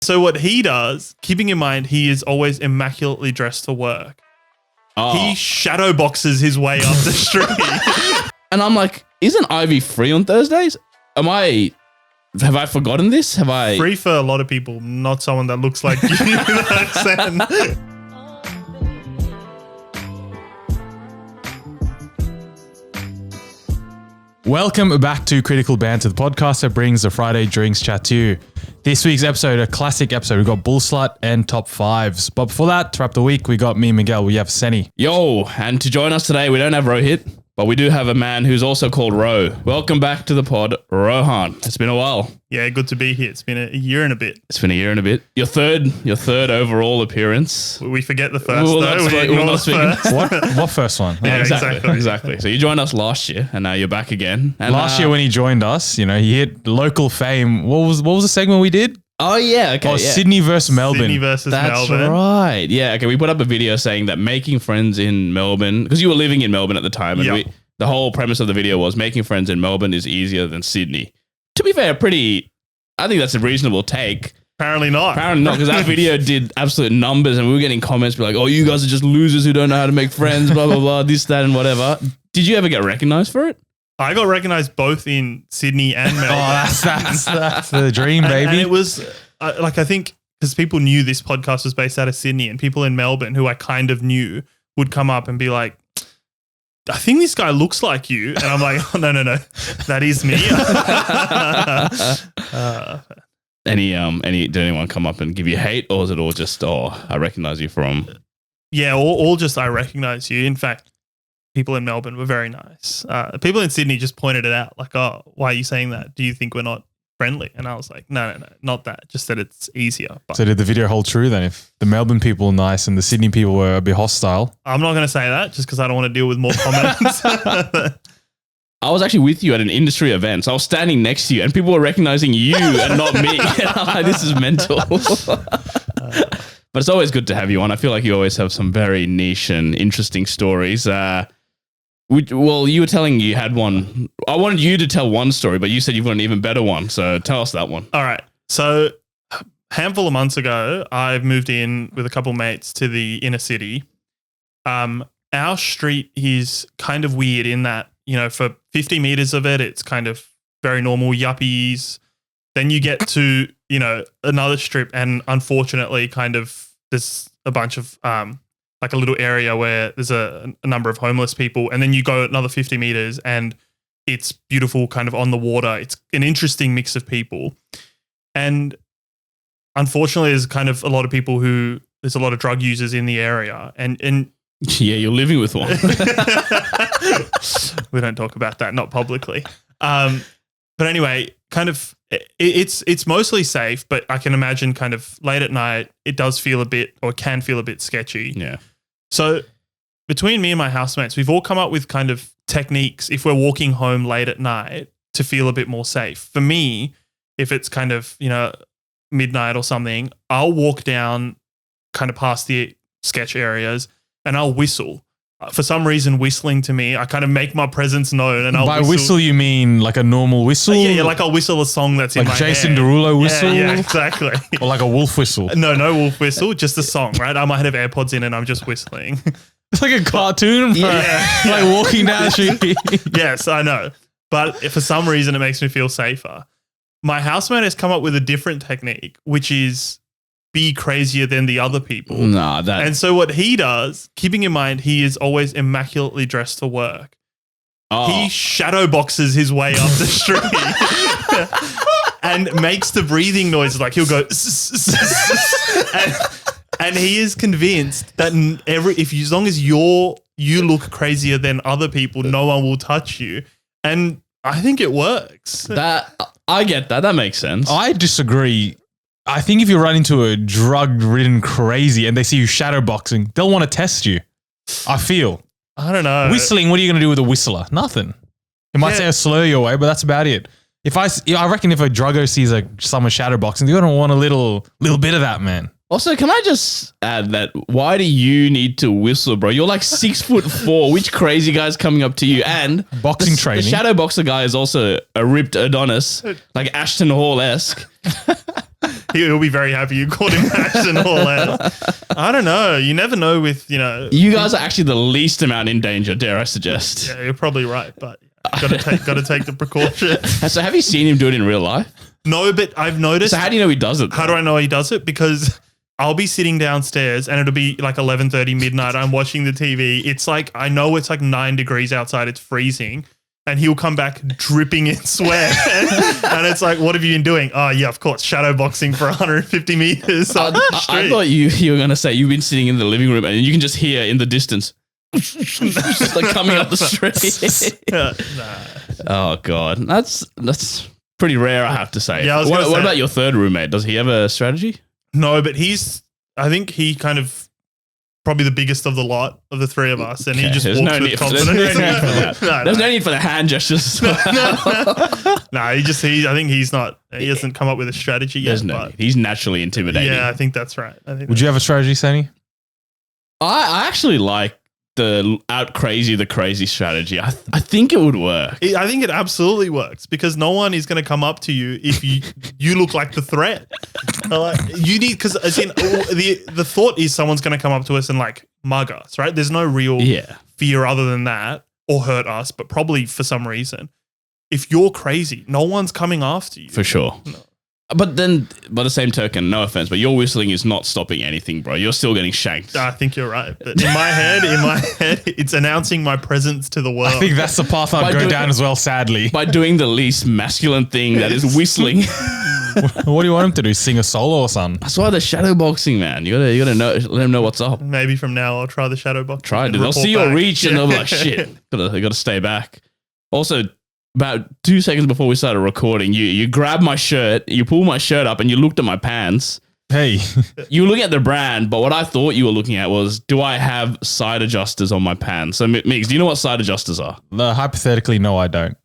So what he does, keeping in mind he is always immaculately dressed for work. Oh. He shadow boxes his way up the street. And I'm like, isn't Ivy free on Thursdays? Have I forgotten this? Have I? Free for a lot of people, not someone that looks like you. Sen. Welcome back to Critical Banter, the podcast that brings the Friday drinks chat to you. This week's episode, a classic episode. We've got Bull Slut and Top 5s. But before that, to wrap the week, we got me and Miguel. We have Senny. Yo, and to join us today, we don't have Rohit, but we do have a man who's also called Ro. Welcome back to the pod, Rohan. It's been a while. Yeah, good to be here. It's been a year and a bit. It's been a year and a bit. Your third overall appearance. We forget the first, though. What first one? Yeah, exactly. So you joined us last year, and now you're back again. And last year when he joined us, you know, he hit local fame. What was the segment we did? Oh, yeah. Okay. Sydney versus Melbourne. Sydney versus Melbourne. That's right. Yeah. Okay. We put up a video saying that making friends in Melbourne, because you were living in Melbourne at the time, and the whole premise of the video was making friends in Melbourne is easier than Sydney. To be fair, I think that's a reasonable take. Apparently not, because that video did absolute numbers, and we were getting comments be like, "Oh, you guys are just losers who don't know how to make friends." Blah blah blah. This, that, and whatever. Did you ever get recognized for it? I got recognized both in Sydney and Melbourne. That's the dream, baby. And it was I think because people knew this podcast was based out of Sydney, and people in Melbourne who I kind of knew would come up and be like, I think this guy looks like you. And I'm like, oh, no, that is me. Did anyone come up and give you hate, or is it all just, I recognize you from? Yeah, all just, I recognize you. In fact, people in Melbourne were very nice. People in Sydney just pointed it out, like, oh, why are you saying that? Do you think we're not friendly? And I was like, no, not that. Just that it's easier. But so did the video hold true then? If the Melbourne people were nice and the Sydney people were a bit hostile? I'm not going to say that just because I don't want to deal with more comments. I was actually with you at an industry event, so I was standing next to you, and people were recognizing you and not me. And I'm like, this is mental. But it's always good to have you on. I feel like you always have some very niche and interesting stories. You were telling you had one. I wanted you to tell one story, but you said you've got an even better one. So tell us that one. All right. So a handful of months ago, I've moved in with a couple mates to the inner city. Our street is kind of weird in that, you know, for 50 meters of it, it's kind of very normal yuppies. Then you get to, you know, another strip, and unfortunately kind of there's a bunch of like a little area where there's a number of homeless people, and then you go another 50 meters and it's beautiful, kind of on the water. It's an interesting mix of people. And unfortunately, there's kind of a lot of people there's a lot of drug users in the area. And yeah, you're living with one. We don't talk about that, not publicly. But anyway, kind of it's mostly safe, but I can imagine kind of late at night, it does feel a bit, or can feel a bit sketchy. Yeah. So between me and my housemates, we've all come up with kind of techniques if we're walking home late at night to feel a bit more safe. For me, if it's kind of, you know, midnight or something, I'll walk down kind of past the sketch areas and I'll whistle. For some reason, whistling to me, I kind of make my presence known. And By whistle, you mean like a normal whistle? Yeah, like I'll whistle a song that's in my head. Like Jason Derulo whistle? Yeah, exactly. Or like a wolf whistle? No wolf whistle, just a song, right? I might have AirPods in and I'm just whistling. It's like a cartoon, like walking down the street. Yes, I know. But for some reason, it makes me feel safer. My housemate has come up with a different technique, which is be crazier than the other people. And so what he does, keeping in mind he is always immaculately dressed for work, he shadow boxes his way up the street and makes the breathing noises. Like he'll go and he is convinced that as long as you look crazier than other people, no one will touch you. And I think it works. I get that. That makes sense. I disagree. I think if you run into a drug-ridden crazy and they see you shadowboxing, they'll want to test you. I don't know. Whistling, what are you going to do with a whistler? Nothing. It might say a slur your way, but that's about it. I reckon if a druggo sees someone shadowboxing, they're going to want a little bit of that, man. Also, can I just add that why do you need to whistle, bro? You're like 6'4". Which crazy guy's coming up to you? And boxing training. The shadow boxer guy is also a ripped Adonis, like Ashton Hall-esque. He'll be very happy you called him Ashton or less. I don't know. You never know with, You guys are actually the least amount in danger, dare I suggest. Yeah, you're probably right, but got to take the precaution. So have you seen him do it in real life? No, but I've noticed. So how do you know he does it? How do I know he does it? Because I'll be sitting downstairs and it'll be like 11:30 midnight. I'm watching the TV. It's like, I know it's like 9 degrees outside. It's freezing. And he'll come back dripping in sweat. And it's like, what have you been doing? Oh, yeah, of course. Shadow boxing for 150 meters. On the I street. thought you were going to say you've been sitting in the living room and you can just hear in the distance just like coming up the street. Oh, God. That's pretty rare, I have to say. Yeah, what about your third roommate? Does he have a strategy? No, but I think he kind of probably the biggest of the lot of the three of us. And he just walks with confidence. There's no need for that. There's no need for the hand gestures. No, I think he hasn't come up with a strategy yet. There's no need. He's naturally intimidating. Yeah, I think that's right. Would you have a strategy, Sani? I actually like the the crazy strategy. I think it would work. I think it absolutely works because no one is going to come up to you if you look like the threat. You need, because as in the thought is someone's going to come up to us and like mug us, right? There's no real fear other than that or hurt us, but probably for some reason. If you're crazy, no one's coming after you. For sure. No. But then, by the same token, no offense, but your whistling is not stopping anything, bro. You're still getting shanked. I think you're right. But in my head, it's announcing my presence to the world. I think that's the path I'd go down as well, sadly. By doing the least masculine thing that is whistling. What do you want him to do? Sing a solo or something? That's why the shadow boxing, man. You gotta know, let them know what's up. Maybe from now I'll try the shadow boxing. Try it. They'll see your reach and they'll be like, shit, gotta stay back. Also, about 2 seconds before we started recording, you grabbed my shirt, you pulled my shirt up, and you looked at my pants. Hey. You were looking at the brand, but what I thought you were looking at was, do I have side adjusters on my pants? So, Migs, do you know what side adjusters are? Hypothetically, no, I don't.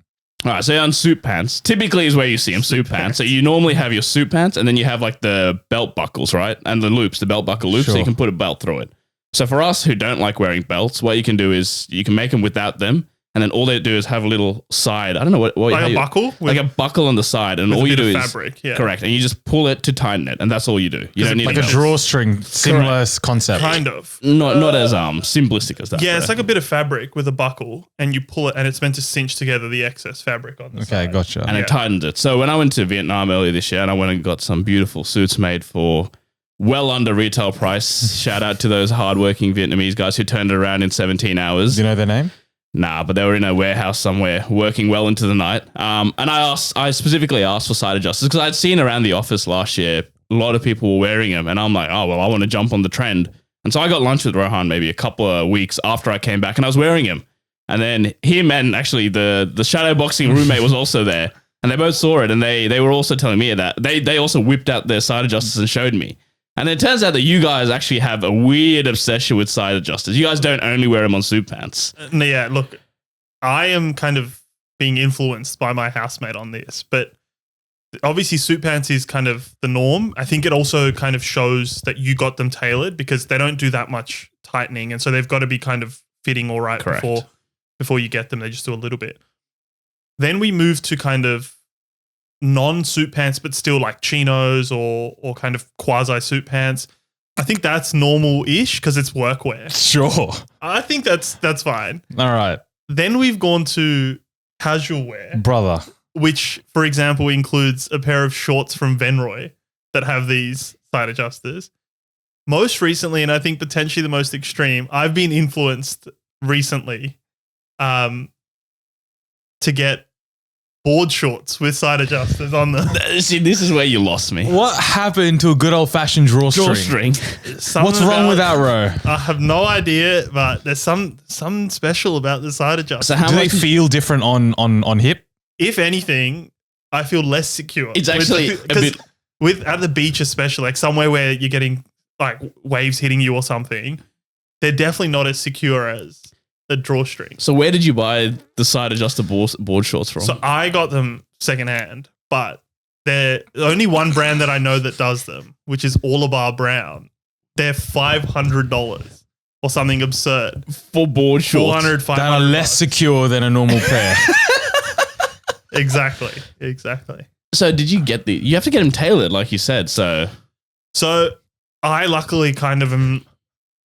All right, so you're on suit pants. Typically is where you see them, suit pants. So you normally have your suit pants, and then you have like the belt buckles, right? And the loops, the belt buckle loops, so you can put a belt through it. So for us who don't like wearing belts, what you can do is you can make them without them. And then all they do is have a little side. I don't know what like a buckle, like a buckle on the side, and all you do is fabric, correct, and you just pull it to tighten it, and that's all you do. You don't need like a drawstring, similar concept, kind of. Not as simplistic as that. Yeah, it's like a bit of fabric with a buckle, and you pull it, and it's meant to cinch together the excess fabric on the side. Okay, gotcha. And it tightens it. So when I went to Vietnam earlier this year, and I went and got some beautiful suits made for well under retail price. Shout out to those hardworking Vietnamese guys who turned it around in 17 hours. Do you know their name? Nah, but they were in a warehouse somewhere working well into the night. And I specifically asked for side adjusters because I'd seen around the office last year, a lot of people were wearing them. And I'm like, oh, well, I want to jump on the trend. And so I got lunch with Rohan maybe a couple of weeks after I came back and I was wearing him. And then him and actually the shadow boxing roommate was also there. And they both saw it and they were also telling me that they also whipped out their side adjusters and showed me. And it turns out that you guys actually have a weird obsession with side adjusters. You guys don't only wear them on suit pants. Yeah, look, I am kind of being influenced by my housemate on this, but obviously suit pants is kind of the norm. I think it also kind of shows that you got them tailored because they don't do that much tightening. And so they've got to be kind of fitting all right before you get them. They just do a little bit. Then we move to kind of non-suit pants, but still like chinos or kind of quasi-suit pants. I think that's normal-ish because it's workwear. Sure. I think that's fine. All right. Then we've gone to casual wear. Brother. Which, for example, includes a pair of shorts from Venroy that have these side adjusters. Most recently, and I think potentially the most extreme, I've been influenced recently to get board shorts with side adjusters on them. See, this is where you lost me. What happened to a good old-fashioned drawstring? What's wrong with that, Ro? I have no idea, but there's some special about the side adjusters. So how do they feel different on hip? If anything, I feel less secure. It's actually a bit at the beach, especially like somewhere where you're getting like waves hitting you or something. They're definitely not as secure as a drawstring. So where did you buy the side adjuster board shorts from? So I got them secondhand, but they're only one brand that I know that does them, which is Allabar Brown. They're $500 or something absurd for board shorts. $500 that are less secure than a normal pair. Exactly. So did you get you have to get them tailored, like you said. So I luckily kind of am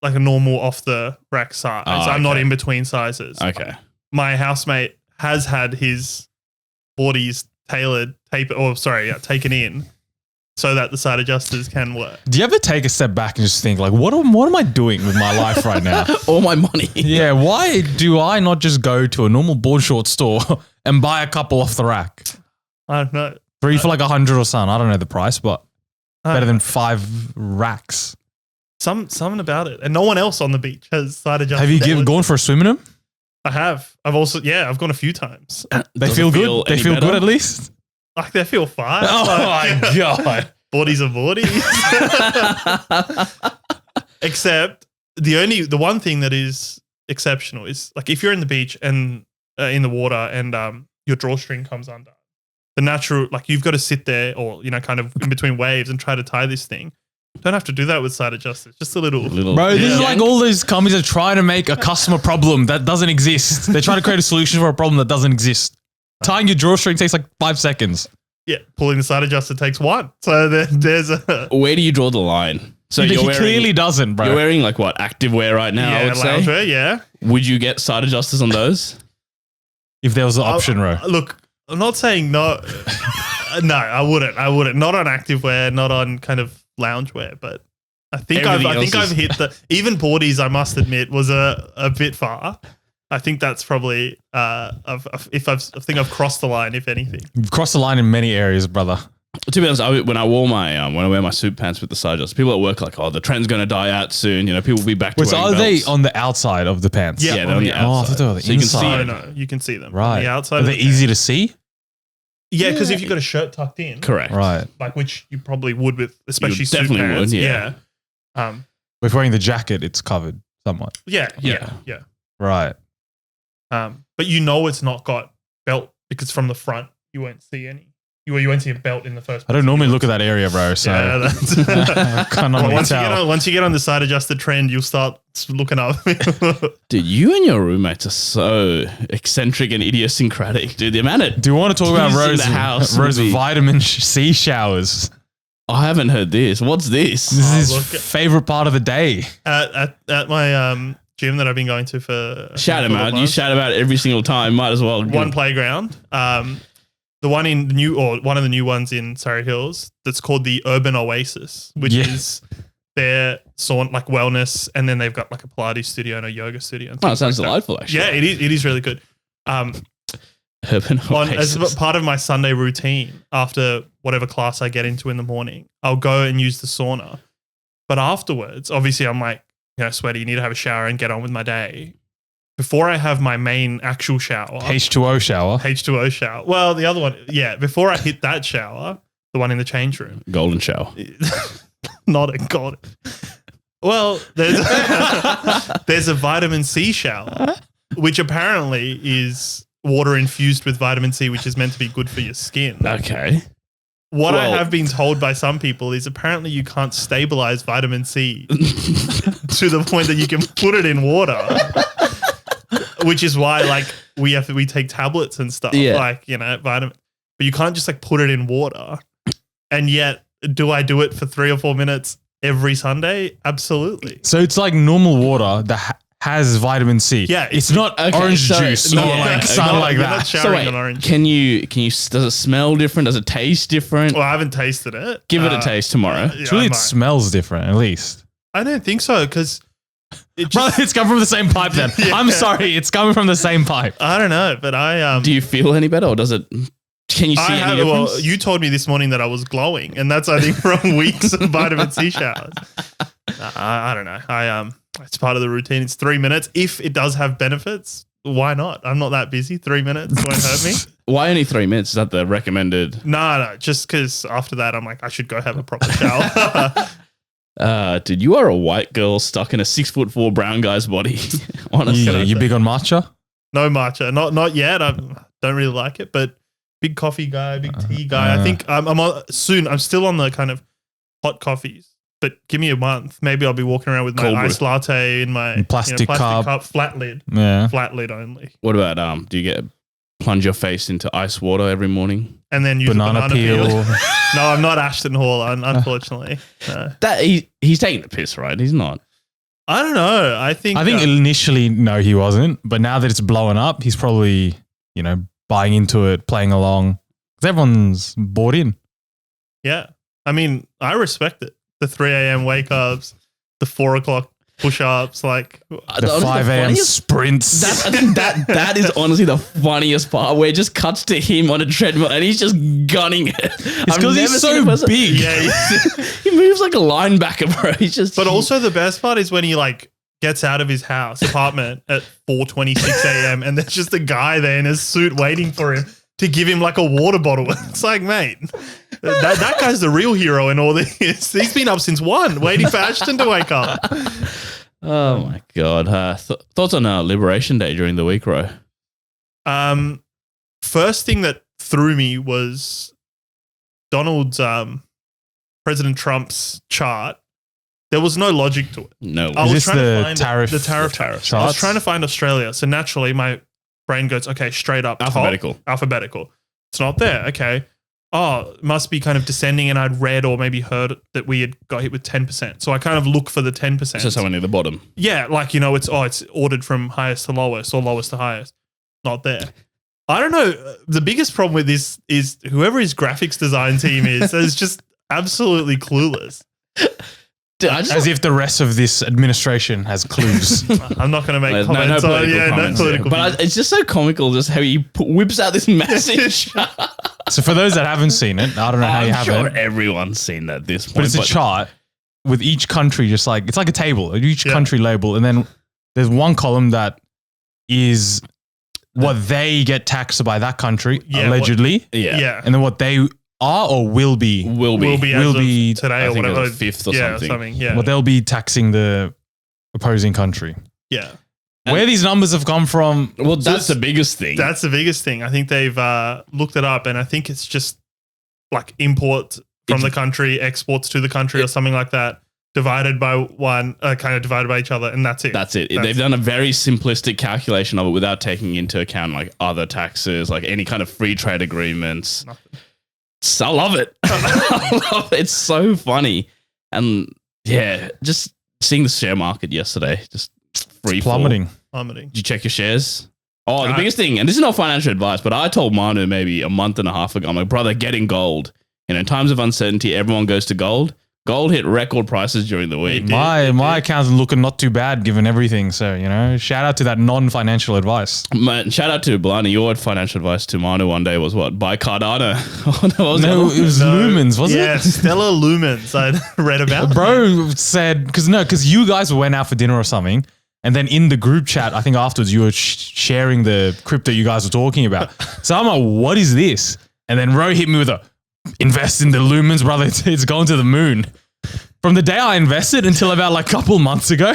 like a normal off the rack size. I'm not in between sizes. Okay. My housemate has had his boardies taken in so that the side adjusters can work. Do you ever take a step back and just think like, what am I doing with my life right now? All my money. Yeah. Why do I not just go to a normal board short store and buy a couple off the rack? I don't know. 3 for like 100 or something. I don't know the price, but better than 5 racks. Something about it. And no one else on the beach has side adjusters. Have you gone for a swim in them? I have. I've gone a few times. They feel good. They feel good at least. Like they feel fine. Oh my God. Boardies are boardies. Except the one thing that is exceptional is like if you're in the beach and in the water and your drawstring comes undone. The natural, like you've got to sit there or, kind of in between waves and try to tie this thing. Don't have to do that with side adjusters. Just a little. Bro, this is like all those companies are trying to make a customer problem that doesn't exist. They're trying to create a solution for a problem that doesn't exist. Tying your drawstring takes like 5 seconds. Yeah, pulling the side adjuster takes 1. So there's a. Where do you draw the line? So he clearly doesn't, bro. You're wearing like what, active wear right now, I would say? Loungewear, yeah. Would you get side adjusters on those? If there was an option, bro. Look, I'm not saying no. No, I wouldn't. Not on activewear, not on kind of loungewear, but I think I've hit the even boardies. I must admit was a bit far. I think that's probably I think I've crossed the line. If anything, You've crossed the line in many areas, brother. To be honest, when I wear my suit pants with the side adjusters, people at work are like, oh, the trend's going to die out soon. People will be back to wearing are belts. they on the outside of the pants? Yeah, they're on the outside. Oh, I thought they were the So you can see inside. it. no, you can see them. Right. On the outside. Are they easy to see? Yeah, because if you've got a shirt tucked in, Correct. Right. like which you probably would with, especially You suit definitely pants. would, yeah. If wearing the jacket, it's covered somewhat. Yeah. Right. But it's not got belt because from the front you won't see any. You won't see a belt in the first. I don't normally look at that area, bro. So Yeah, that's I can't normally tell. once you get on the side adjusted trend, you'll start looking up. Dude, you and your roommates are so eccentric and idiosyncratic, dude. The amount of Do you want to talk about keys in the house Rose would be- vitamin C showers? I haven't heard this. What's this? This is look. his favorite part of the day. at my gym that I've been going to for Shout him out. You shout about it every single time. Might as well. one playground. The one one of the new ones in Surrey Hills that's called the Urban Oasis, which is their like wellness, and then they've got like a Pilates studio and a yoga studio. Oh, it sounds delightful, actually. Yeah, it is really good. Urban As Oasis. part of my Sunday routine, after whatever class I get into in the morning, I'll go and use the sauna. But afterwards, obviously, I'm like, sweaty, need to have a shower and get on with my day. Before I have my main actual shower, H2O shower. Well, the other one, before I hit that shower, the one in the change room, Golden shower. not a god. Well, there's a vitamin C shower, which apparently is water infused with vitamin C, which is meant to be good for your skin. Okay. What I have been told by some people is apparently you can't stabilize vitamin C to the point that you can put it in water, which is why like we take tablets and stuff, vitamin, but you can't just like put it in water. And yet, do I do it for 3 or 4 minutes every Sunday? Absolutely. So it's like normal water that has vitamin C. Yeah, it's not orange juice or like something like you're that. not showering on orange. Can you, does it smell different? Does it taste different? Well, I haven't tasted it. Give it a taste tomorrow. Surely it smells different, at least. I don't think so because Bro, it's coming from the same pipe then. Yeah. I'm sorry, it's coming from the same pipe. I don't know, but I Do you feel any better, or does it? Can you see any difference? Well, you told me this morning that I was glowing, and that's I think from weeks of vitamin C showers. I don't know. It's part of the routine. It's 3 minutes. If it does have benefits, why not? I'm not that busy. 3 minutes won't hurt me. Why only 3 minutes? Is that the recommended? No, just because after that I'm like I should go have a proper shower. Dude, you are a white girl stuck in a 6'4" brown guy's body. Honestly, You big on matcha? No matcha, not yet. I don't really like it, but big coffee guy, big tea guy. I think I'm on soon. I'm still on the kind of hot coffees, but give me a month. Maybe I'll be walking around with my iced latte in my plastic cup, flat lid. Yeah, flat lid only. What about do you plunge your face into ice water every morning? and then use Banana a banana peel. peel. No, I'm not Ashton Hall, unfortunately. No. That he's taking the piss, right? He's not. I don't know. I think initially, no, he wasn't. But now that it's blowing up, he's probably, buying into it, playing along. Because everyone's bought in. yeah. I mean, I respect it. The 3 a.m. wake ups, the 4 o'clock push-ups, like The 5 a.m. sprints. I think that is honestly the funniest part, where it just cuts to him on a treadmill and he's just gunning it. It's because he's so big. yeah. He moves like a linebacker, bro. He's just. But also the best part is when he like gets out of his apartment at 4:26 a.m. and there's just a guy there in his suit waiting for him to give him like a water bottle. It's like, mate, that guy's the real hero in all this. He's been up since 1, waiting for Ashton to wake up. Oh my god! Thoughts on Liberation Day during the week, Ro? First thing that threw me was Donald's President Trump's chart. There was no logic to it. No. I Is was this trying to the find tariff? the tariff tariff I was charts? trying to find Australia, so naturally my brain goes, okay, straight up top, alphabetical. It's not there. Okay. Oh, it must be kind of descending, and I'd read or maybe heard that we had got hit with 10%. So I kind of look for the 10%. So someone near the bottom. Yeah, like, it's ordered from highest to lowest or lowest to highest. Not there. I don't know. The biggest problem with this is whoever his graphics design team is just absolutely clueless. Dude, As if the rest of this administration has clues. I'm not going to make no comments on political comments, no political But it's just so comical just how he whips out this massive chart. So for those that haven't seen it, I don't know how you I'm have sure it, everyone's seen that at this point. but it's a chart with each country just like, it's like a table, each country label. And then there's one column that is what they get taxed by that country, allegedly. Yeah. And then what they are or will be. Will be as of be today I or think whatever. it was 5th or something. Yeah. What they'll be taxing the opposing country. Yeah. Where these numbers have come from. Well, that's the biggest thing. That's the biggest thing. I think they've looked it up, and I think it's just like import from the country, exports to the country or something like that, divided by one, kind of divided by each other, and that's it. That's it. They've done a very simplistic calculation of it without taking into account like other taxes, like any kind of free trade agreements. Nothing. I love it. I love it. It's so funny. And yeah, just seeing the share market yesterday, just free fall. Plummeting. Did you check your shares? Oh, the biggest thing, and this is not financial advice, but I told Manu maybe a month and a half ago, I'm like, brother, get in gold. In times of uncertainty, everyone goes to gold. Gold hit record prices during the week. My account's looking not too bad given everything. So, shout out to that non-financial advice. Man, shout out to Blarney. Your financial advice to Manu one day was what? Buy Cardano. No, it was lumens, wasn't Yeah, it? stellar lumens I read about. Bro said, because you guys went out for dinner or something. And then in the group chat, I think afterwards you were sharing the crypto you guys were talking about. So I'm like, what is this? And then Ro hit me with invest in the lumens, brother. It's going to the moon. From the day I invested until about like a couple months ago,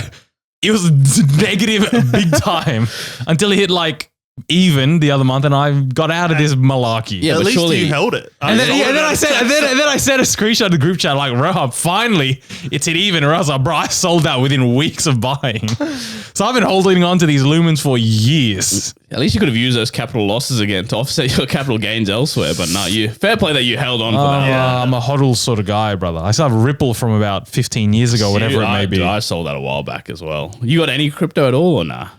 it was negative big time until it hit like even the other month, and I got out of this malarkey. Yeah, At but least surely you held it. And then I sent a screenshot to the group chat like, Rohan, finally it's hit even. Or I was like, bro, I sold that within weeks of buying. So I've been holding on to these lumens for years. At least you could have used those capital losses again to offset your capital gains elsewhere. But no, fair play that you held on for that. I'm a hodl sort of guy, brother. I still have Ripple from about 15 years ago, whatever it may be. I sold that a while back as well. You got any crypto at all or nah?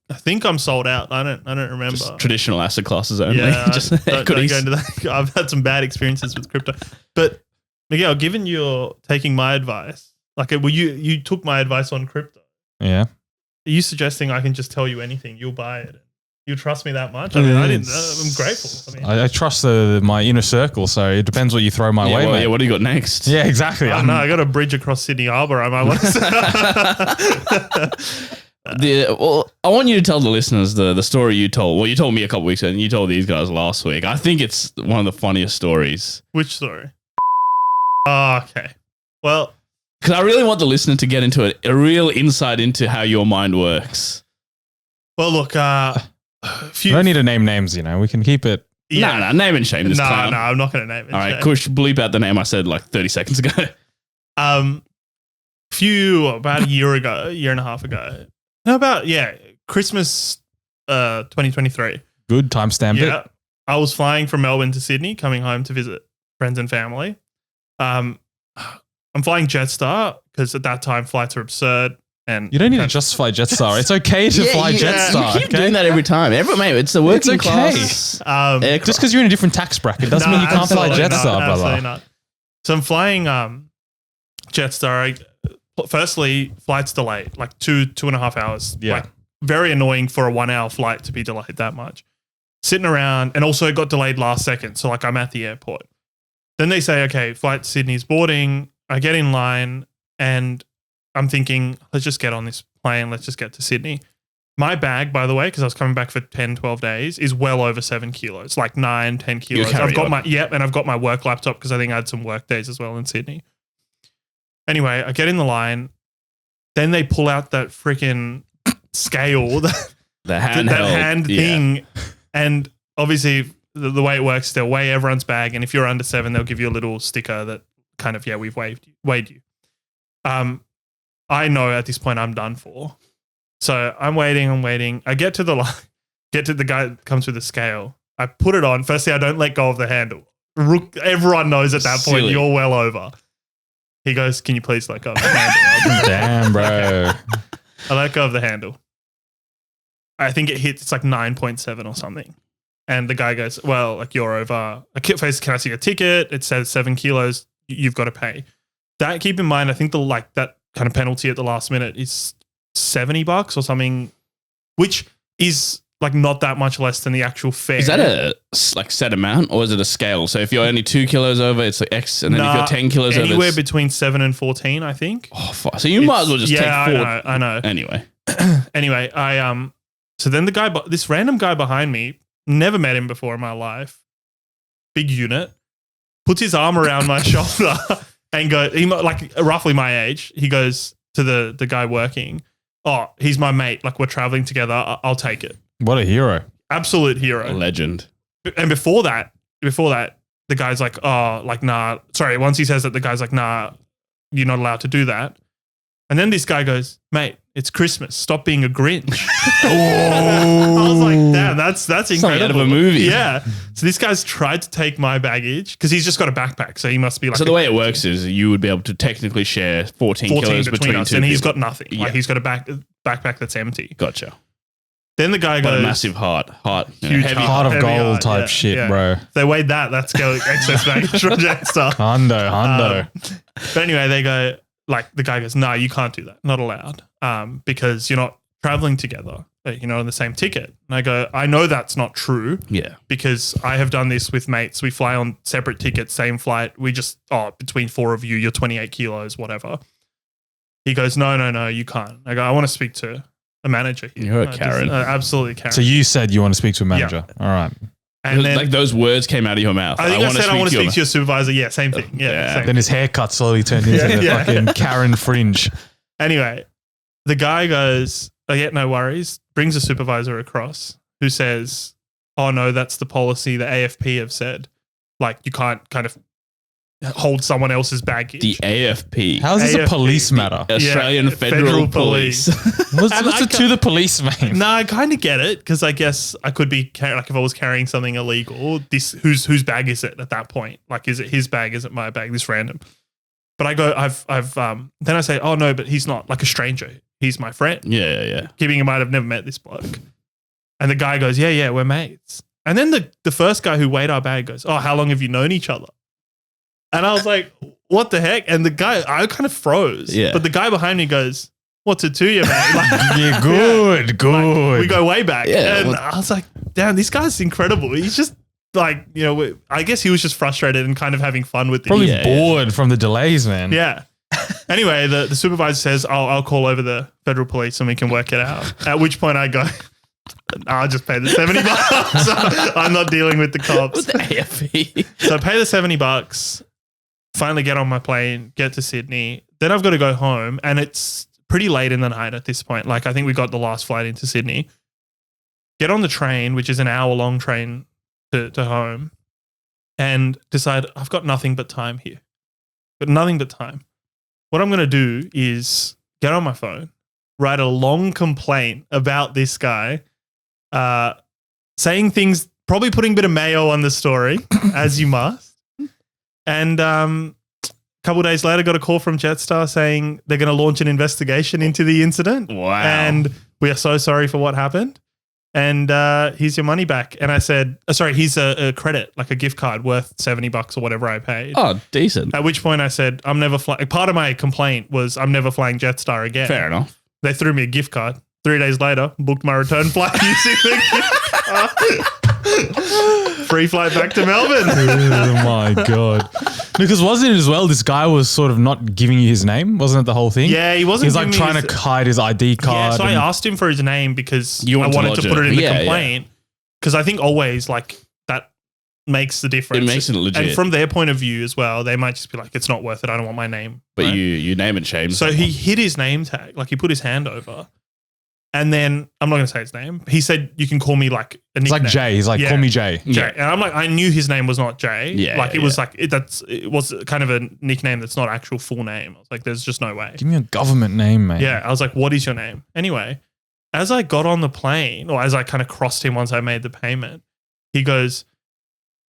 I think I'm sold out. I don't remember. Just traditional asset classes only. Yeah, Just don't go equities. into that. I've had some bad experiences with crypto. But Miguel, given you're taking my advice, like you took my advice on crypto. Yeah. Are you suggesting I can just tell you anything? You'll buy it. You trust me that much? I mean, I didn't. I'm grateful. I trust my inner circle, so it depends what you throw my way, mate. Yeah, what do you got next? Yeah, exactly. I I got a bridge across Sydney Harbour. I might want to. I want you to tell the listeners the story you told. Well, you told me a couple weeks ago, and you told these guys last week. I think it's one of the funniest stories. Which story? Oh, okay. Well, because I really want the listener to get into a real insight into how your mind works. Well, look. You don't need to name names. We can keep it. Yeah. No, name and shame this clown. No, I'm not going to name it. All right, Kush, bleep out the name I said like 30 seconds ago. About a year and a half ago. No, Christmas 2023. Good timestamp Yeah. it. I was flying from Melbourne to Sydney, coming home to visit friends and family. I'm flying Jetstar because at that time flights are absurd. And You don't need to justify Jetstar. It's okay to fly Jetstar. You keep doing that every time. Mate, it's the working okay. class. Just because you're in a different tax bracket doesn't mean you can't fly absolutely Jetstar, not, brother. absolutely not. So I'm flying Jetstar. Firstly, flight's delayed, like 2.5 hours. Yeah. Like, very annoying for a 1 hour flight to be delayed that much. Sitting around, and also it got delayed last second. So like I'm at the airport. Then they say, okay, flight to Sydney's boarding. I get in line and I'm thinking, let's just get on this plane. Let's just get to Sydney. My bag, by the way, because I was coming back for 10, 12 days, is well over 7 kilos, like 9, 10 kilos. I've got and I've got my work laptop because I think I had some work days as well in Sydney. Anyway, I get in the line. Then they pull out that freaking scale, The handheld. that hand thing. And obviously, the way it works, they'll weigh everyone's bag. And if you're under 7, they'll give you a little sticker that kind of, we've weighed you. I know at this point I'm done for. So I'm waiting. I get to the line, get to the guy that comes with the scale. I put it on. Firstly, I don't let go of the handle. Everyone knows at that point you're well over. He goes, can you please let go of the handle? Damn, bro. I let go of the handle. I think it hits, it's like 9.7 or something. And the guy goes, well, like you're over. Can I see your ticket? It says 7 kilos. You've got to pay. That, keep in mind, I think that kind of penalty at the last minute is $70 or something, which is like not that much less than the actual fare. Is that a like set amount or is it a scale? So if you're only 2 kilos over, it's like X, and then if you're 10 kilos over, anywhere between 7 and 14, I think. Oh, fuck. So you might as well just take 4. I know. Anyway, So then this random guy behind me, never met him before in my life, big unit, puts his arm around my shoulder and goes, like roughly my age. He goes to the guy working, oh, he's my mate. Like we're traveling together. I'll take it. What a hero. Absolute hero. Legend. And before that, the guy's like, oh, like, nah. Sorry, once he says that, the guy's like, nah, you're not allowed to do that. And then this guy goes, mate, it's Christmas. Stop being a Grinch. I was like, damn, that's incredible. Something out of a movie. Yeah. So this guy's tried to take my baggage because he's just got a backpack. So he must be like. So the way it works is you would be able to technically share 14 kilos between us, two and people. he's got nothing. Like he's got a backpack that's empty. Gotcha. Then the guy But goes, a massive heart, huge heavy Heart of heavy gold heart, type shit, bro. They weighed that. That's excess baggage from Jetstar. Hundo. But anyway, they go, like the guy goes, no, you can't do that. Not allowed. Because you're not traveling together. You're not on the same ticket. And I go, I know that's not true. Yeah. Because I have done this with mates. We fly on separate tickets, same flight. We just, between 4 of you, you're 28 kilos, whatever. He goes, no, you can't. I go, I want to speak to a manager here. You're a Karen. Absolutely Karen. So you said you want to speak to a manager. Yeah. All right. And then, like those words came out of your mouth. I think I said I want to speak to your supervisor. Yeah, same thing. Yeah. Same Then his haircut slowly turned into the fucking Karen fringe. Anyway, the guy goes, oh, yeah, no worries. Brings a supervisor across who says, oh, no, that's the policy the AFP have said. Like, you can't kind of hold someone else's baggage. The AFP. How is this a AFP, police matter? Australian Federal Police. What's And it to the police, man? No, I kind of get it because I guess I could be like if I was carrying something illegal. This whose bag is it at that point? Like, is it his bag? Is it my bag? This random. But I go, then I say, oh no, but he's not like a stranger. He's my friend. Yeah. Keeping in mind, I've never met this bloke. And the guy goes, yeah, we're mates. And then the first guy who weighed our bag goes, oh, how long have you known each other? And I was like, what the heck? And the guy, I kind of froze. Yeah. But the guy behind me goes, what's it to you, man? Like, Yeah, good. like, we go way back. Yeah, And I was like, damn, this guy's incredible. He's just like, I guess he was just frustrated and kind of having fun with it. Probably Yeah, bored from the delays, man. Yeah. Anyway, the supervisor says, I'll call over the federal police and we can work it out. At which point I go, I'll just pay the $70. I'm not dealing with the cops. What's the AFP? So I pay the $70, finally get on my plane, get to Sydney. Then I've got to go home and it's pretty late in the night at this point. Like I think we got the last flight into Sydney. Get on the train, which is an hour-long train to home, and decide I've got nothing but time here. Got nothing but time. What I'm going to do is get on my phone, write a long complaint about this guy, saying things probably putting a bit of mayo on the story, as you must. And a couple of days later, got a call from Jetstar saying they're going to launch an investigation into the incident. Wow. And we are so sorry for what happened. And here's your money back. And I said, sorry, here's a credit, like a gift card worth $70 or whatever I paid. Oh, decent. At which point I said, I'm never flying. Part of my complaint was I'm never flying Jetstar again. Fair enough. They threw me a gift card. 3 days later, booked my return flight using the gift card. Free flight back to Melbourne. Oh my God. Because wasn't it as well, this guy was sort of not giving you his name? Wasn't it the whole thing? Yeah, he wasn't. He was like giving me trying to hide his ID card. Yeah, so I asked him for his name because You I want to wanted lodge to put it in it. the Yeah, complaint. Because I think always like that makes the difference. It makes it legit. And from their point of view as well, they might just be like, it's not worth it. I don't want my name. But right? you name and shame. So he hid his name tag, like he put his hand over. And then I'm not going to say his name. He said, you can call me like a It's nickname. like Jay. He's like, Yeah. call me Jay. Jay. And I'm like, I knew his name was not Jay. Yeah, Like it yeah, was like, it was kind of a nickname that's not actual full name. I was like, there's just no way. Give me a government name, mate. Yeah. I was like, what is your name? Anyway, as I got on the plane or as I kind of crossed him once I made the payment, he goes,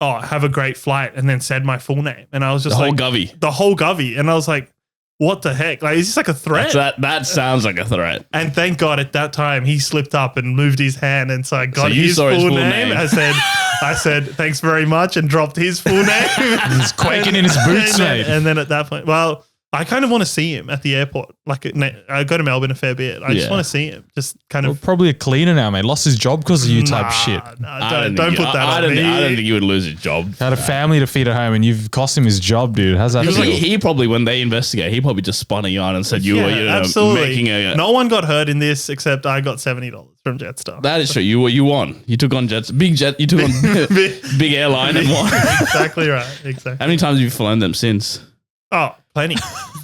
oh, have a great flight. And then said my full name. And I was just the whole like, govy. the whole govy. And I was like, what the heck? Like, is this like a threat? That sounds like a threat. And thank God at that time he slipped up and moved his hand, and so I got you his saw his full full name. name. I said thanks very much and dropped his full name. He's quaking in his boots, mate. And then at that point, well, I kind of want to see him at the airport. Like I go to Melbourne a fair bit. I just Yeah. want to see him. Just kind Well, of probably a cleaner now, mate. Lost his job because of you type shit. Don't put that I on don't me. think you would lose your job. Had a family to feed at home and you've cost him his job, dude. How's that He was like, feel? he probably, when they investigate, he probably just spun a yarn and said you were absolutely. making a. No one got hurt in this except I got $70 from Jetstar. That is true. You won. You took on Jets. Big jet. You took on big airline and won. Exactly right. Exactly. How many times have you flown them since? Oh, plenty.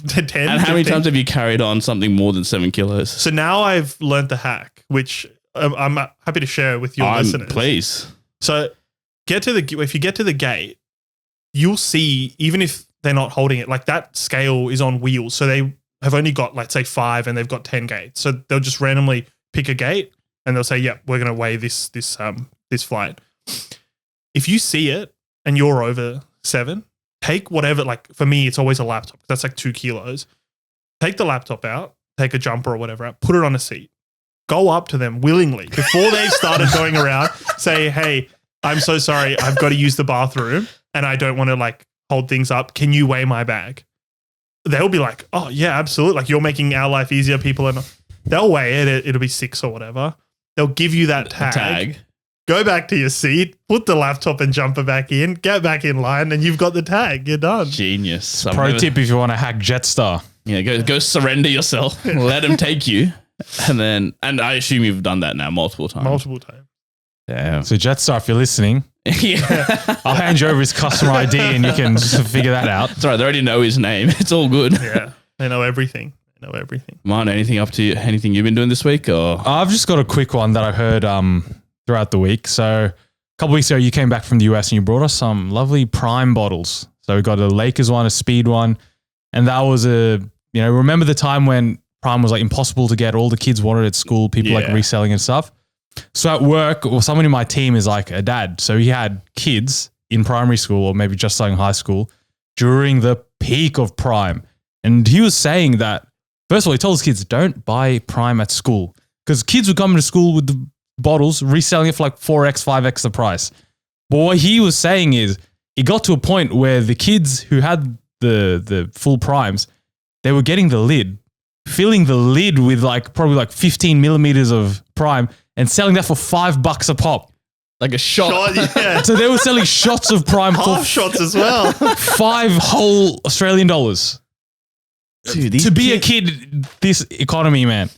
10, And how many 15. times have you carried on something more than 7 kilos? So now I've learned the hack, which I'm happy to share with your listeners. Please. So if you get to the gate, you'll see, even if they're not holding it, like that scale is on wheels. So they have only got, let's say 5 and they've got 10 gates. So they'll just randomly pick a gate and they'll say, yep, we're going to weigh this flight. If you see it and you're over 7, take whatever, like for me, it's always a laptop. That's like 2 kilos. Take the laptop out, take a jumper or whatever out, put it on a seat. Go up to them willingly before they've started going around. Say, hey, I'm so sorry. I've got to use the bathroom and I don't want to like hold things up. Can you weigh my bag? They'll be like, oh yeah, absolutely. Like you're making our life easier. People are not. They'll weigh it. It'll be 6 or whatever. They'll give you that tag. Go back to your seat, put the laptop and jumper back in, get back in line, and you've got the tag. You're done. Genius. Pro tip if you want to hack Jetstar. Yeah, go surrender yourself. Let them take you. And I assume you've done that now multiple times. Multiple times. Yeah. So Jetstar, if you're listening, Yeah. I'll hand you over his customer ID and you can just figure that out. It's all right. They already know his name. It's all good. Yeah. They know everything. Man, anything up to you? Anything you've been doing this week? Or I've just got a quick one that I heard throughout the week. So a couple weeks ago, you came back from the US and you brought us some lovely Prime bottles. So we got a Lakers one, a Speed one, and that was remember the time when Prime was like impossible to get, all the kids wanted it at school, people like reselling and stuff. So at work, or someone in my team is like a dad. So he had kids in primary school or maybe just starting high school during the peak of Prime. And he was saying that, first of all, he told his kids, don't buy Prime at school because kids would come into school with the bottles, reselling it for like 4x, 5x the price. But what he was saying is it got to a point where the kids who had the full Primes, they were getting the lid, filling the lid with probably 15 millimeters of Prime and selling that for $5 a pop. like a shot. Yeah. So they were selling shots of Prime for Half shots as well. 5 whole Australian dollars. Dude, these To be a kid, this economy, man.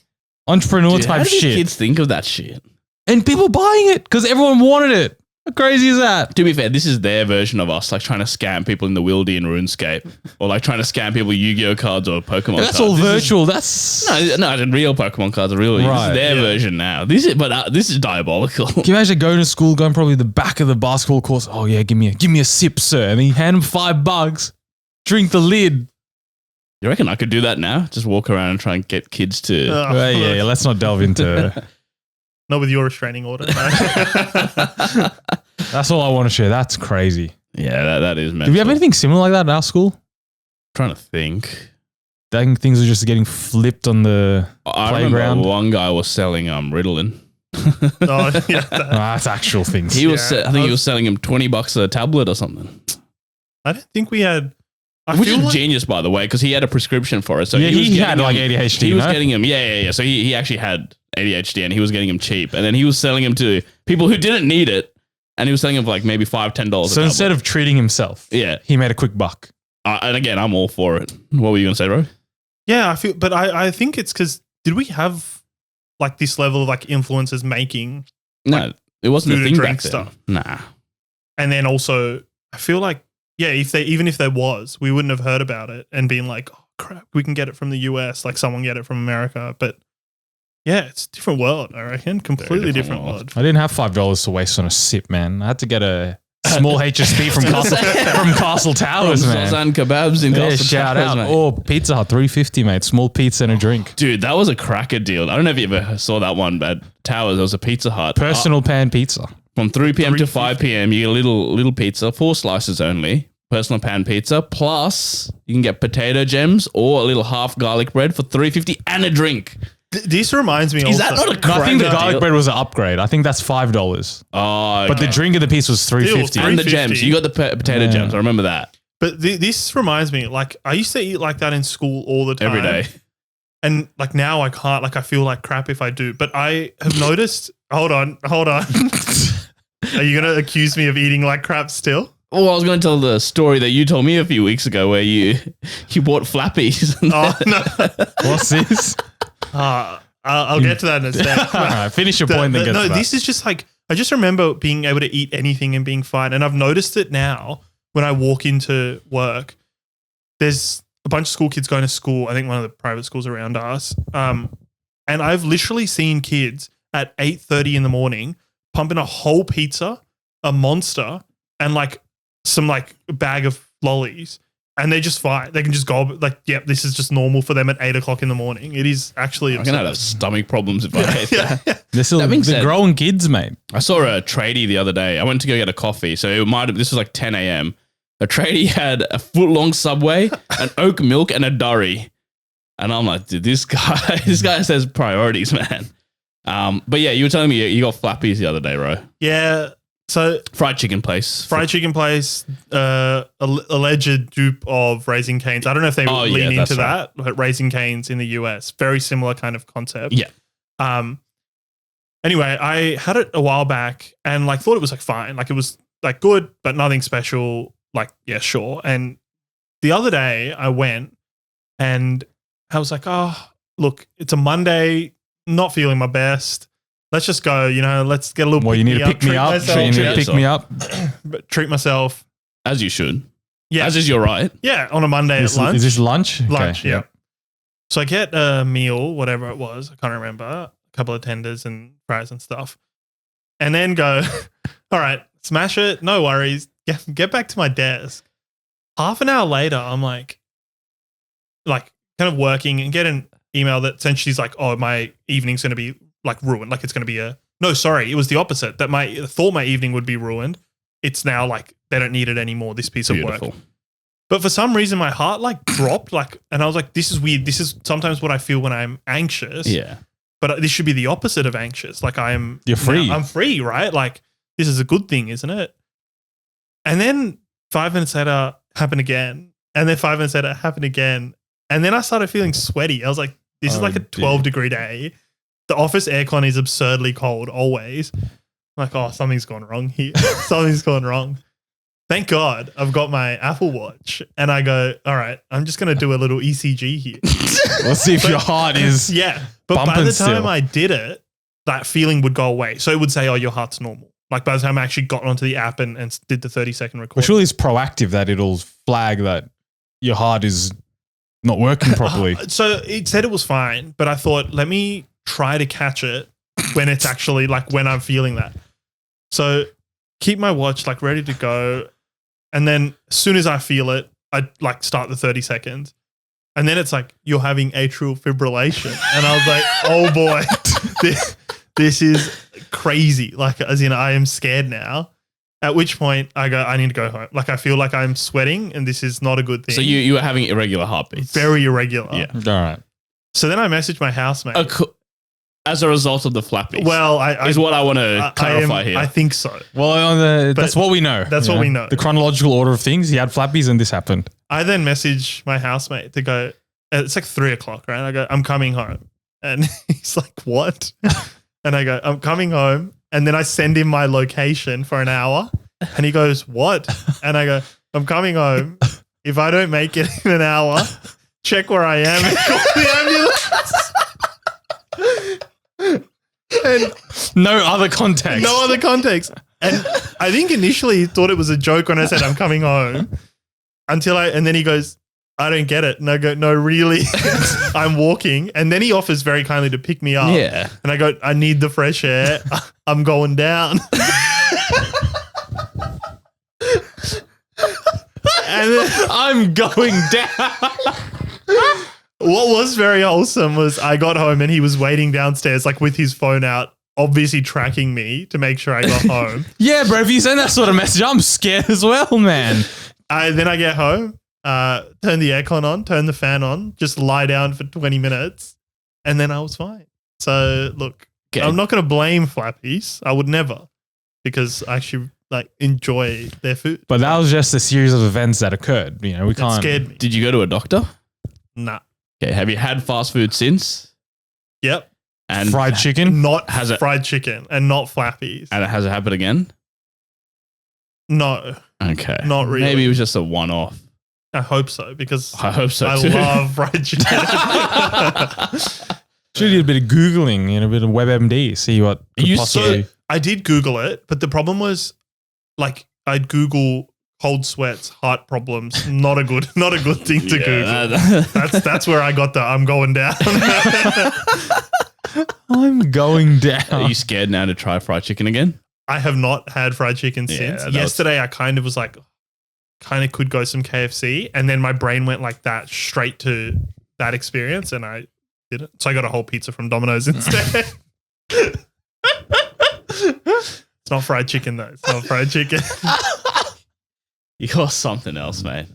Entrepreneur Dude, how type do these shit. kids think of that shit? And people buying it because everyone wanted it. How crazy is that? To be fair, this is their version of us, like trying to scam people in the Wildy and RuneScape, or like trying to scam people Yu-Gi-Oh cards or Pokemon That's cards. all This is- virtual. That's No, real Pokemon cards are real. This Right, is their yeah. version now. This is diabolical. Can you imagine going to school, going probably the back of the basketball course? Oh yeah, give me a sip, sir. And then you hand them $5. Drink the lid. You reckon I could do that now? Just walk around and try and get kids to. Oh, Well, let's not delve into. Not with your restraining order. No. That's all I want to share. That's crazy. Yeah, that is mental. Did we have anything similar like that in our school? Trying to think. I think things were just getting flipped on the I playground. remember one guy was selling Ritalin. Oh, yeah, That's actual things. He was, I think he was selling him $20 a tablet or something. I don't think we had. Which is genius, by the way, because he had a prescription for it. So yeah, he had like ADHD. He was getting him, yeah. So he actually had ADHD, and he was getting him cheap, and then he was selling him to people who didn't need it, and he was selling him for like maybe $5, $10. So instead of treating himself, he made a quick buck. And again, I'm all for it. What were you gonna say, Ro? Yeah, I think it's because did we have like this level of like influencers making? No, it wasn't a food thing and back drink then. stuff. Nah. And then also, I feel like even if there was, we wouldn't have heard about it and been like, oh crap, we can get it from the US, like someone get it from America. But yeah, it's a different world, I reckon. Completely different world. I didn't have $5 to waste on a sip, man. I had to get a small HSP from Castle Towers, man. Zoltan kebabs in Castle shout Towers, out. mate. Oh, Pizza Hut, $3.50, mate. Small pizza and a drink. Dude, that was a cracker deal. I don't know if you ever saw that one at Towers. There was a Pizza Hut. Personal pan pizza. From 3 p.m. to 5 p.m., you get a little pizza, 4 slices only. Personal pan pizza. Plus, you can get potato gems or a little half garlic bread for $3.50 and a drink. This reminds me. Is also, that not a No, I cracker think the garlic deal? bread was an upgrade. I think that's $5. Oh, But the drink of the piece was $3.50. Still, and the $3.50. gems. You got the potato gems. I remember that. But this reminds me, like I used to eat like that in school all the time. Every day. And like now I can't, like I feel like crap if I do. But I have noticed, hold on. Are you going to accuse me of eating like crap still? Oh, I was going to tell the story that you told me a few weeks ago where you bought flappies. Oh, no. What's this? I'll get to that in a sec. All right, finish your point, then get to that. This is just like, I just remember being able to eat anything and being fine. And I've noticed it now when I walk into work. There's a bunch of school kids going to school. I think one of the private schools around us. And I've literally seen kids at 8:30 in the morning pumping a whole pizza, a Monster, and like some like bag of lollies. And they're just fine. They can just go like, yep, this is just normal for them at 8 o'clock in the morning. It is actually I'm going to have stomach problems if I ate that. They're being said- growing kids, mate. I saw a tradie the other day. I went to go get a coffee. So this was like 10 a.m. A tradie had a foot-long Subway, an oat milk, and a durry. And I'm like, dude, this guy says priorities, man. But yeah, you were telling me you got flappies the other day, Ro. Yeah. So Fried chicken place. Alleged dupe of Raising Cane's. I don't know if they lean into that's that, but Raising Cane's in the US, very similar kind of concept. Yeah. Anyway, I had it a while back and like thought it was like fine, like it was like good, but nothing special. Like yeah, sure. And the other day I went and I was like, oh, look, it's a Monday, not feeling my best. Let's just go, let's get a little. Well, you need to pick me up. So you need to pick me up. But treat myself. As you should. Yeah. As is your right. Yeah, on a Monday at lunch. Is this lunch? Lunch, Okay, yeah. So I get a meal, whatever it was. I can't remember. A couple of tenders and fries and stuff. And then go, all right, smash it. No worries. Get back to my desk. Half an hour later, I'm like kind of working and get an email that essentially is like, oh, my evening's going to be like ruined. Like it's going to be it was the opposite. That I thought my evening would be ruined. It's now like they don't need it anymore, this piece of work. But for some reason my heart like dropped and I was like, this is weird. This is sometimes what I feel when I'm anxious. Yeah. But this should be the opposite of anxious. Like You're free. I'm free, right? Like this is a good thing, isn't it? And then 5 minutes later happened again. And then 5 minutes later happened again. And then I started feeling sweaty. I was like, this is like a 12-degree day. The office aircon is absurdly cold always. I'm like, oh, something's gone wrong here. Something's gone wrong. Thank God I've got my Apple Watch. And I go, all right, I'm just going to do a little ECG here. Let's see if your heart is. Yeah. But by the time I did it, that feeling would go away. So it would say, oh, your heart's normal. Like by the time I actually got onto the app and did the 30-second record. Well, surely it's proactive that it'll flag that your heart is not working properly. So it said it was fine, but I thought, let me try to catch it when it's actually like when I'm feeling that. So keep my watch like ready to go. And then as soon as I feel it, I like start the 30 seconds. And then it's like, you're having atrial fibrillation. And I was like, oh boy, this is crazy. Like, as in, I am scared now. At which point I go, I need to go home. Like I feel like I'm sweating and this is not a good thing. So you were having irregular heartbeats. Very irregular. Yeah. All right. So then I messaged my housemate. As a result of the flappies. Well, is what I want to clarify here. I think so. Well, that's what we know. That's what we know. The chronological order of things. He had flappies and this happened. I then message my housemate to go, it's like 3:00, right? I go, I'm coming home. And he's like, what? And I go, I'm coming home. And then I send him my location for an hour. And he goes, what? And I go, I'm coming home. If I don't make it in an hour, check where I am and call the ambulance. And no other context. No other context. And I think initially he thought it was a joke when I said I'm coming home. And then he goes, I don't get it. And I go, no, really? I'm walking. And then he offers very kindly to pick me up. Yeah. And I go, I need the fresh air. I'm going down. And then I'm going down. what was very wholesome was I got home and he was waiting downstairs, like with his phone out, obviously tracking me to make sure I got home. Yeah, bro. If you send that sort of message, I'm scared as well, man. Then I get home, turn the aircon on, turn the fan on, just lie down for 20 minutes, and then I was fine. So look, Okay. I'm not going to blame flappies. I would never, because I actually like enjoy their food. But that was just a series of events that occurred. You know, we It can't. scared me. Did you go to a doctor? Nah. Okay. Have you had fast food since? Yep. And fried chicken. Not Has it- fried chicken and not flappies. And has it happened again? No, Okay. not really. Maybe it was just a one-off. I hope so, because I hope so I too. love fried chicken. Should do a bit of Googling and a bit of WebMD, see what could You possibly. saw- I did Google it, but the problem was, like, I'd Google cold sweats, heart problems. Not a good thing to Google. That's where I got the I'm going down. I'm going down. Are you scared now to try fried chicken again? I have not had fried chicken Yeah, since. that was- Yesterday, I kind of was like, kind of could go some KFC, and then my brain went like that straight to that experience, and I didn't. So I got a whole pizza from Domino's instead. It's not fried chicken though. It's not fried chicken. You're something else, mate.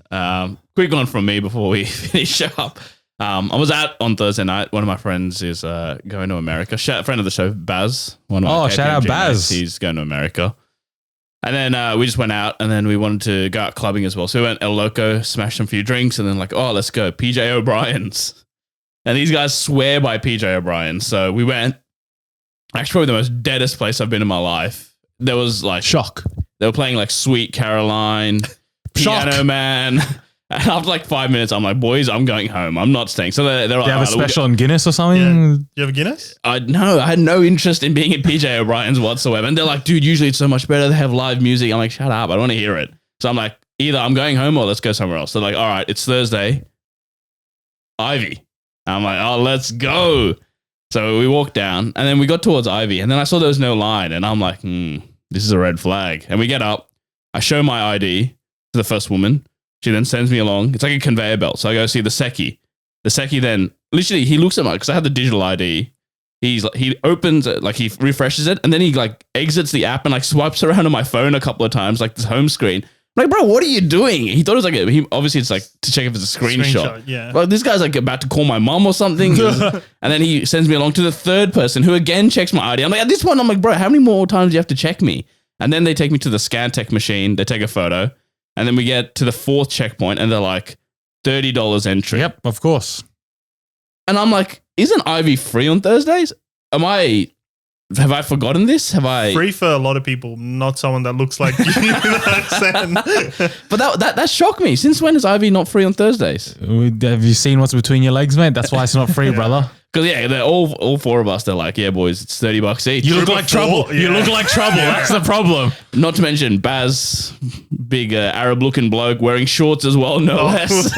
Quick one from me before we finish up. I was out on Thursday night. One of my friends is going to America. Friend of the show, Baz. One of my shout out KPMG Baz. mates. He's going to America. And then we just went out, and then we wanted to go out clubbing as well. So we went El Loco, smashed some few drinks, and then like, oh, let's go. PJ O'Brien's. And these guys swear by PJ O'Brien. So we went. Actually, probably the most deadest place I've been in my life. There was like Shock. They were playing like Sweet Caroline, Shock. Piano Man. And after like 5 minutes, I'm like, boys, I'm going home. I'm not staying. So they're like, Do you have a "All right, special on Guinness or Yeah. something? Do you have a Guinness? No, I had no interest in being at PJ O'Brien's whatsoever. And they're like, dude, usually it's so much better. They have live music. I'm like, shut up. I don't want to hear it. So I'm like, either I'm going home or let's go somewhere else. They're like, all right, it's Thursday. Ivy. I'm like, oh, let's go. So we walked down and then we got towards Ivy. And then I saw there was no line. And I'm like, this is a red flag. And we get up. I show my ID to the first woman. She then sends me along. It's like a conveyor belt. So I go see the Seki. The Seki then, literally, he looks at my, because I have the digital ID. He opens it, like he refreshes it, and then he like exits the app and like swipes around on my phone a couple of times, like this home screen. I'm like, bro, what are you doing? He thought it was like, obviously it's like to check if it's a screenshot. Yeah. Well, this guy's like about to call my mom or something. And then he sends me along to the third person who again checks my ID. I'm like, at this point, I'm like, bro, how many more times do you have to check me? And then they take me to the Scantech machine. They take a photo. And then we get to the fourth checkpoint and they're like, $30 entry. Yep, of course. And I'm like, isn't Ivy free on Thursdays? Have I forgotten this? Have I? Free for a lot of people, not someone that looks like you. But that shocked me. Since when is Ivy not free on Thursdays? Have you seen what's between your legs, mate? That's why it's not free, brother. Because they're all four of us. They're like, yeah, boys, it's $30 each. You look like trouble. You look like trouble. That's the problem. Not to mention Baz, big Arab-looking bloke wearing shorts as well, no less.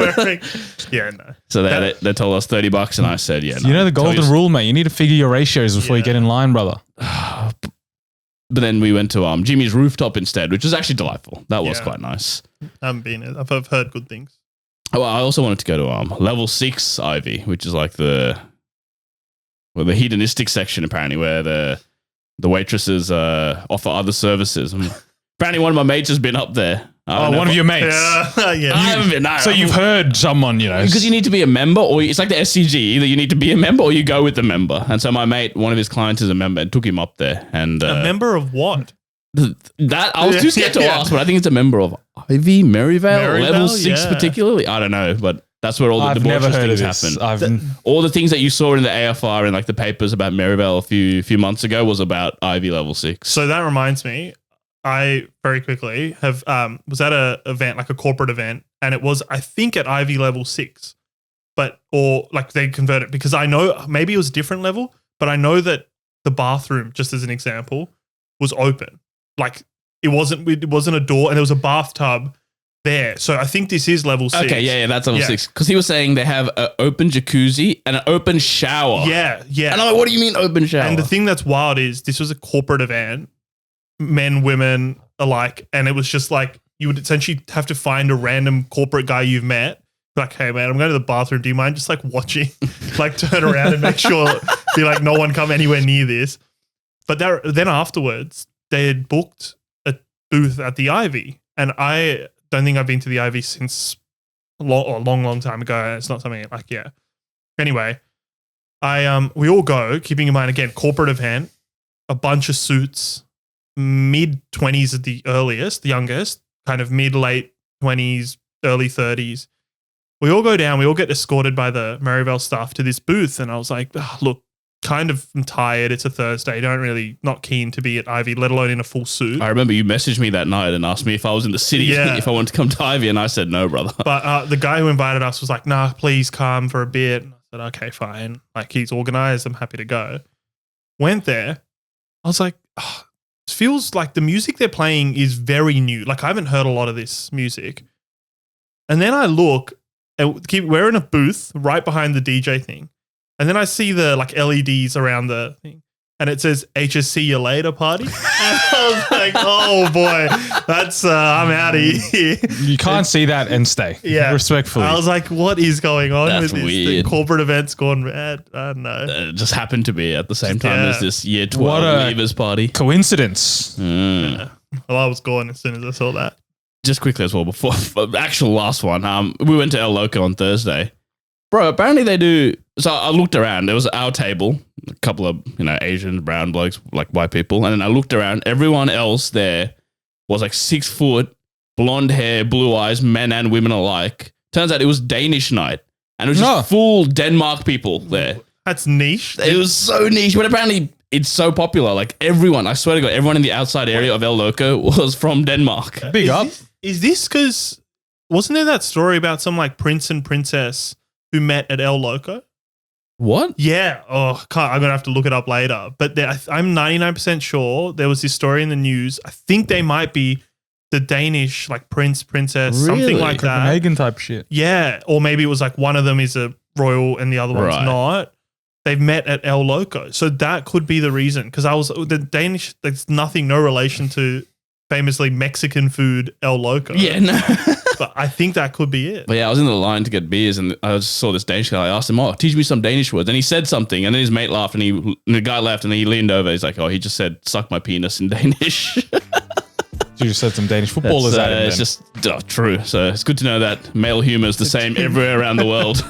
Yeah, no. So they told us $30, and I said, yeah. No, You know the golden rule, mate. You need to figure your ratios before you get in line, brother. But then we went to Jimmy's rooftop instead, which was actually delightful. That was Yeah. quite nice. I haven't been. I've heard good things. Oh, well, I also wanted to go to level 6 Ivy, which is like the hedonistic section apparently, where the waitresses offer other services. And Apparently, one of my mates has been up there. One of your mates. Yeah. I haven't been. No, So you've heard someone, because you need to be a member, or it's like the SCG. Either you need to be a member or you go with the member. And so my mate, one of his clients is a member, and took him up there. And A member of what? that I was too scared to ask, but I think it's a member of Ivy Maryvale, level 6 particularly. I don't know, but that's where all the I've never heard of things this. happen. All the things that you saw in the AFR and like the papers about Maryvale a few months ago was about Ivy level 6. So that reminds me, I very quickly have was at a event, like a corporate event, and it was, I think, at Ivy level 6, or like they converted, because I know maybe it was a different level, but I know that the bathroom, just as an example, was open. Like it wasn't a door, and there was a bathtub there. So I think this is level 6. Okay, yeah, that's level 6. Because he was saying they have an open jacuzzi and an open shower. Yeah. And I'm like, what do you mean open shower? And the thing that's wild is this was a corporate event, men, women alike, and it was just like you would essentially have to find a random corporate guy you've met. Like, hey man, I'm going to the bathroom. Do you mind just like watching? Like turn around and make sure, be like, no one come anywhere near this. But then afterwards, they had booked a booth at the Ivy, and I don't think I've been to the Ivy since a long time ago. It's not something like, yeah. Anyway, we all go, keeping in mind, again, corporate event, a bunch of suits, mid-20s at the earliest, the youngest, kind of mid-late 20s, early 30s. We all go down, we all get escorted by the Maryvale staff to this booth, and I was like, look, kind of I'm tired. It's a Thursday. Not keen to be at Ivy, let alone in a full suit. I remember you messaged me that night and asked me if I was in the city, if I wanted to come to Ivy, and I said no, brother. But the guy who invited us was like, nah, please come for a bit. And I said, okay, fine. Like he's organized. I'm happy to go. Went there. I was like, it feels like the music they're playing is very new. Like I haven't heard a lot of this music. And then I look, and we're in a booth right behind the DJ thing. And then I see the like LEDs around the thing, and it says HSC you later party. And I was like, oh boy, that's I'm out of here. You can't see that and stay. Yeah. Respectfully. I was like, what is going on That's with this? weird. The corporate event's gone mad. I don't know. It just happened to be at the same time as this year 12 What a leavers party. Coincidence. Well, I was gone as soon as I saw that. Just quickly as well, before the actual last one, we went to El Loco on Thursday. Bro, apparently they do. So I looked around. There was our table, a couple of Asian, brown blokes, like white people, and then I looked around. Everyone else there was like 6 foot, blonde hair, blue eyes, men and women alike. Turns out it was Danish night, and it was just full Denmark people there. That's niche. It was so niche, but apparently it's so popular. Like everyone, I swear to God, everyone in the outside area of El Loco was from Denmark. Big up. Is this because wasn't there that story about some like prince and princess who met at El Loco? What? Yeah. Oh, I'm going to have to look it up later. But I'm 99% sure there was this story in the news. I think they might be the Danish, like prince, princess, something like that. Copenhagen type shit. Yeah. Or maybe it was like one of them is a royal and the other one's not. They've met at El Loco. So that could be the reason. Because the Danish, there's no relation to famously Mexican food El Loco. Yeah, no. But I think that could be it. But yeah, I was in the line to get beers, and I just saw this Danish guy. I asked him, teach me some Danish words. And he said something, and then his mate laughed, and the guy left, and he leaned over. He's like, he just said, suck my penis in Danish. You just said some Danish footballers at him then. It's just true. So it's good to know that male humor is the same everywhere around the world.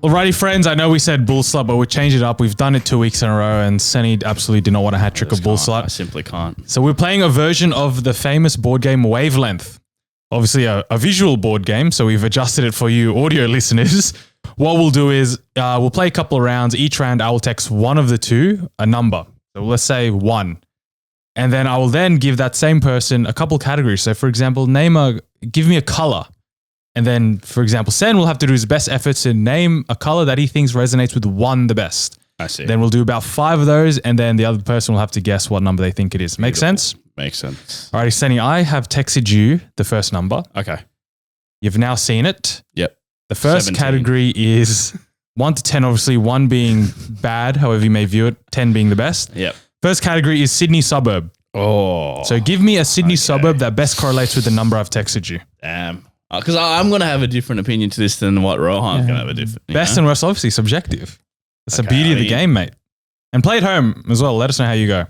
Alrighty, friends, I know we said bull slut, but we changed it up. We've done it 2 weeks in a row, and Senny absolutely did not want a hat trick of bull slut. I simply can't. So we're playing a version of the famous board game Wavelength. Obviously a visual board game, so we've adjusted it for you audio listeners. What we'll do is we'll play a couple of rounds. Each round I will text one of the two a number. So let's say 1. And then I will then give that same person a couple categories. So for example, give me a color. And then, for example, Sen will have to do his best efforts to name a color that he thinks resonates with 1 the best. I see. Then we'll do about 5 of those, and then the other person will have to guess what number they think it is. Make sense? Makes sense. All right, Senny, I have texted you the first number. Okay. You've now seen it. Yep. The first 17. category is 1 to 10, obviously 1 being bad, however you may view it, 10 being the best. Yep. First category is Sydney suburb. Oh. So give me a Sydney suburb that best correlates with the number I've texted you. Damn. Because I'm going to have a different opinion to this than what Rohan's going to have a different. Best and worst, obviously, subjective. That's the beauty of the game, mate. And play at home as well. Let us know how you go.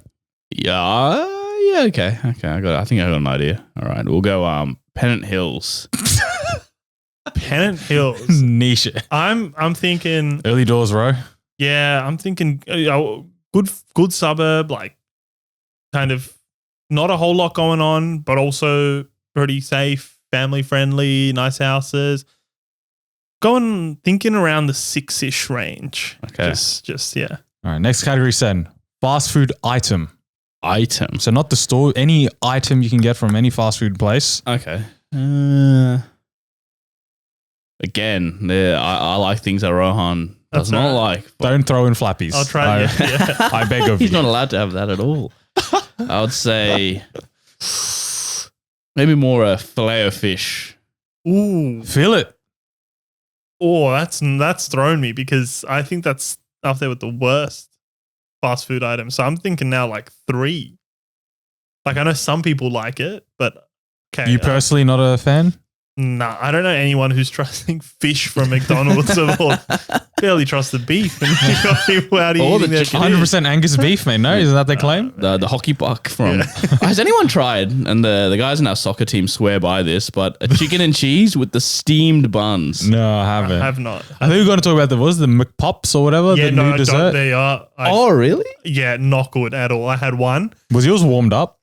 Yeah, okay. I think I got an idea. All right, we'll go Pennant Hills. Pennant Hills. Niche. I'm thinking Early doors row. Yeah, I'm thinking good suburb, like kind of not a whole lot going on, but also pretty safe, family friendly, nice houses. Thinking around the 6-ish range. Okay. Just yeah. All right, next category, Sen. Fast food item. Item. So not the store, any item you can get from any fast food place. Okay. Again, I like things that Rohan does That's not right. like. Don't throw in flappies. I'll try. Yeah. I beg of you. He's not allowed to have that at all. I would say maybe more a filet of fish. Ooh. Feel it. Oh, that's thrown me because I think that's up there with the worst fast food item. So I'm thinking now like 3. Like I know some people like it, but okay. You personally not a fan? Nah, I don't know anyone who's trusting fish from McDonald's or barely trust the beef. And how do you Or the eating that chicken. shit? 100% Angus beef, mate. No, isn't that their claim? The hockey puck from. Has anyone tried? And the guys in our soccer team swear by this, but a chicken and cheese with the steamed buns. No, I I haven't. have not. I think we're going to talk about the McPops or whatever, Yeah, the no, new dessert. they are. Oh, really? Yeah, not good at all. I had one. Was yours warmed up?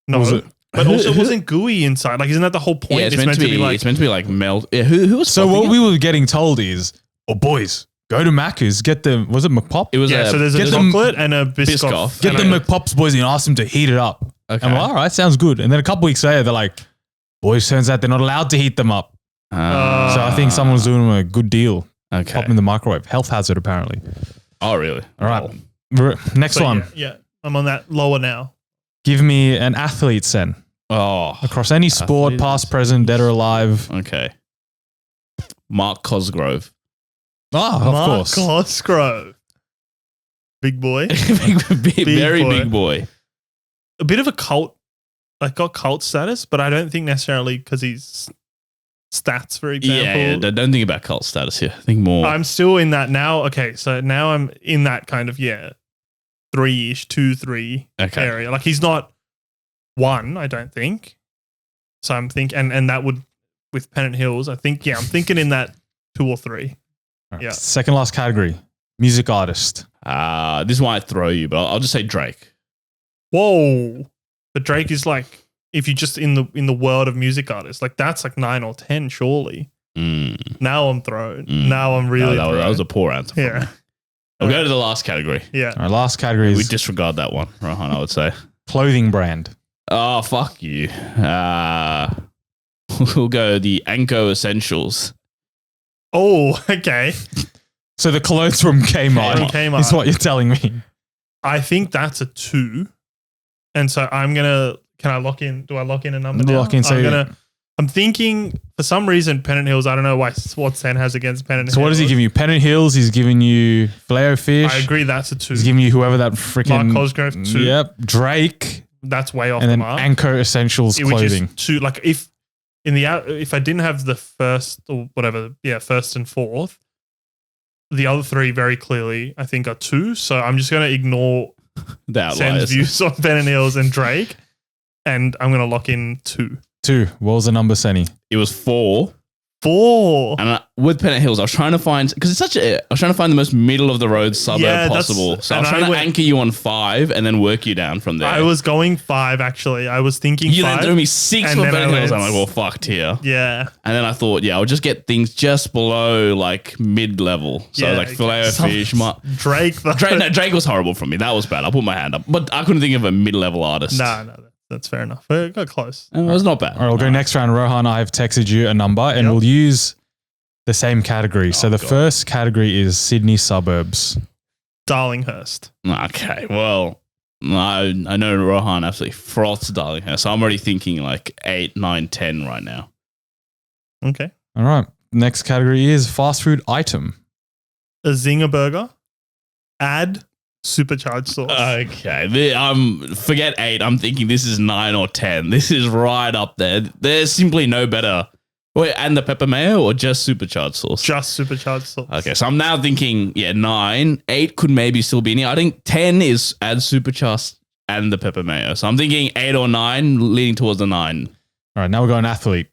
No, Was it- but also it wasn't gooey inside. Like, isn't that the whole point? Yeah, it's meant to be like. It's meant to be like melt. Yeah, who was? So fluffing what it? we were getting told is, oh boys, go to Macca's, get the, was it McPop? It was yeah. a So there's a get them- chocolate and a Biscoff. Biscoff. Get And the a- McPops boys and ask them to heat it up. Okay. And I'm like, all right, sounds good. And then a couple weeks later, they're like, boys, turns out they're not allowed to heat them up. So I think someone's doing them a good deal. Okay. Pop them in the microwave. Health hazard, apparently. Oh, really? All right. Oh. Next So, one. Yeah, I'm on that lower now. Give me an athlete, Sen. Oh, Across any sport, Athlete. past, present, dead or alive. okay. Mark Cosgrove. Oh, of Mark course. Cosgrove. Big boy. Very boy. big boy. A bit of a cult, like got cult status, but I don't think necessarily because he's stats, for example. Yeah, don't think about cult status here. Think more. I'm still in that now. Okay, so now I'm in that kind of 3-ish, 2-3 Okay. area. Like he's not 1, I don't think. So I'm thinking, and that would with Pennant Hills. I think I'm thinking in that 2 or 3. All right. Yeah. Second last category. Music artist. This might throw you, but I'll just say Drake. Whoa! But Drake is like, if you just in the world of music artists, like that's like 9 or 10, surely. Now I'm thrown. Now I'm really. No, that thrown. was a poor answer. Yeah. Me. We'll go to the last category. Yeah. Our last category We is disregard that one, Rohan, I would say. clothing brand. Oh, fuck you. We'll go the Anko Essentials. Oh, okay. So the clothes from Kmart, From Kmart. is what you're telling me. I think that's a 2. And so I'm gonna. Can I lock in? Do I lock in a number now? Lock in, so I'm thinking for some reason Pennant Hills. I don't know what Sen has against Pennant Hills. So what does he give you? Pennant Hills, he's giving you filet-o-fish. I agree. That's a 2. He's giving you whoever that freaking... Mark Cosgrove, 2. Yep. Drake. That's way off And the then mark. Anko Essentials Which clothing. is 2. Like if I didn't have the first or whatever, first and fourth, the other 3 very clearly I think are 2. So I'm just gonna ignore The Sen's outliers. views on Pennant Hills and Drake, and I'm gonna lock in 2. 2. What was the number, Senny? It was 4. 4. And with Pennant Hills, I was trying to find, because I was trying to find the most middle of the road suburb Yeah, that's- possible. So I was and I trying to went- anchor you on 5 and then work you down from there. I was going 5 actually. I was thinking You 5. then threw me 6 and for then Pennant I Hills. I'm went- like, well, fucked here. Yeah. And then I thought, I'll just get things just below like mid-level. So Yeah, like filet of some- fish. Drake though. Drake was horrible for me. That was bad. I'll put my hand up. But I couldn't think of a mid-level artist. No, that's fair enough. We got close. It was not bad. All right, we'll go next round. Rohan, I've texted you a number and Yep. we'll use the same category. So the God. first category is Sydney suburbs. Darlinghurst. Okay, well, I know Rohan absolutely froths Darlinghurst, so I'm already thinking like 8, 9, 10 right now. Okay. All right. Next category is fast food item. A Zinger burger. Add supercharged sauce. Okay, forget 8. I'm thinking this is 9 or 10. This is right up there. There's simply no better Wait, and the pepper mayo or just supercharged sauce? Just supercharged sauce. Okay, so I'm now thinking, 9. 8 could maybe still be in here. I think 10 is add supercharged and the pepper mayo. So I'm thinking 8 or 9, leaning towards the 9. All right, now we're going athlete.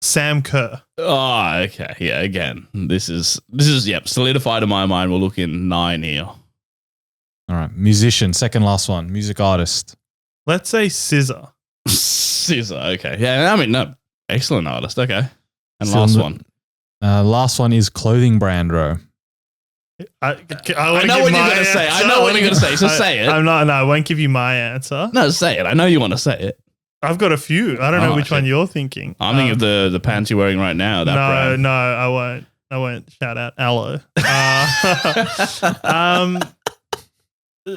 Sam Kerr. Oh, okay. Yeah, again, this is solidified in my mind. We're looking 9 here. All right, musician, second last one. Music artist. Let's say Scissor. Scissor, okay. Yeah, I mean, no, excellent artist. Okay. And So last the- one. Last one is clothing brand, Ro. I know what you're going to say. I know what you're going to say. So say it. I won't give you my answer. No, say it. I know you want to say it. I've got a few. I don't know which okay. one you're thinking. I'm thinking of the pants you're wearing right now. That brand. No, I won't. I won't shout out Aloe.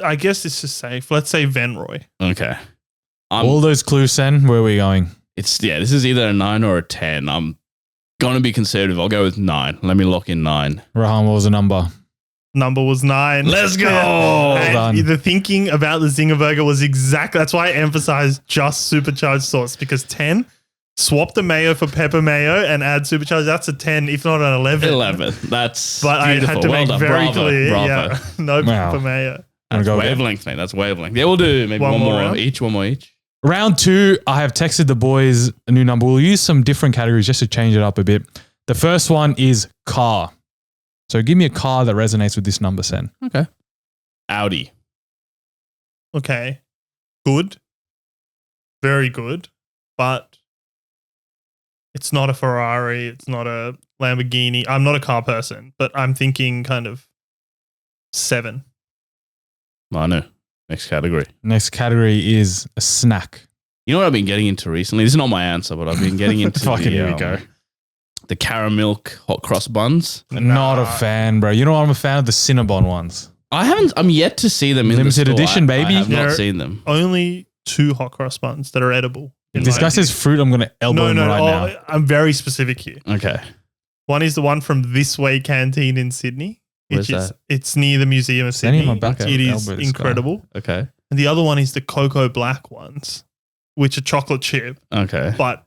I guess it's just safe. Let's say Venroy. Okay. All those clues, Sen. Where are we going? This is either a 9 or a 10. I'm going to be conservative. I'll go with 9. Let me lock in 9. Rohan, what was the number? Number was 9. Let's go. And done. the thinking about the Zinger Burger was exactly, that's why I emphasized just supercharged sauce, because 10, swap the mayo for pepper mayo and add supercharged. That's a 10, if not an 11. 11. That's But beautiful. I had to Well make done. very Bravo. clear, Bravo. no Wow. pepper mayo. That's Go again. wavelength, mate. That's wavelength. Yeah, we'll do maybe One one more more round? each. One more each. Round 2, I have texted the boys a new number. We'll use some different categories just to change it up a bit. The first one is car. So give me a car that resonates with this number, Sen. Okay. Audi. Okay. Good. Very good. But it's not a Ferrari. It's not a Lamborghini. I'm not a car person, but I'm thinking kind of 7. Manu. Next category. Next category is a snack. You know what I've been getting into recently? This is not my answer, but I've been getting into Fucking here we go. the caramel hot cross buns. Not a fan, bro. You know what? I'm a fan of the Cinnabon ones. I'm yet to see them in Limited the store. edition, baby. I have They're- not seen them. Only 2 hot cross buns that are edible. If in this my guy view. says fruit, I'm going to elbow him right now. I'm very specific here. Okay. One is the one from This Way Canteen in Sydney. Where's Which is, that? it's near the Museum of Standing Sydney. on my back, It is elbow this guy. incredible. Okay. And the other one is the Cocoa Black ones, which are chocolate chip. Okay. But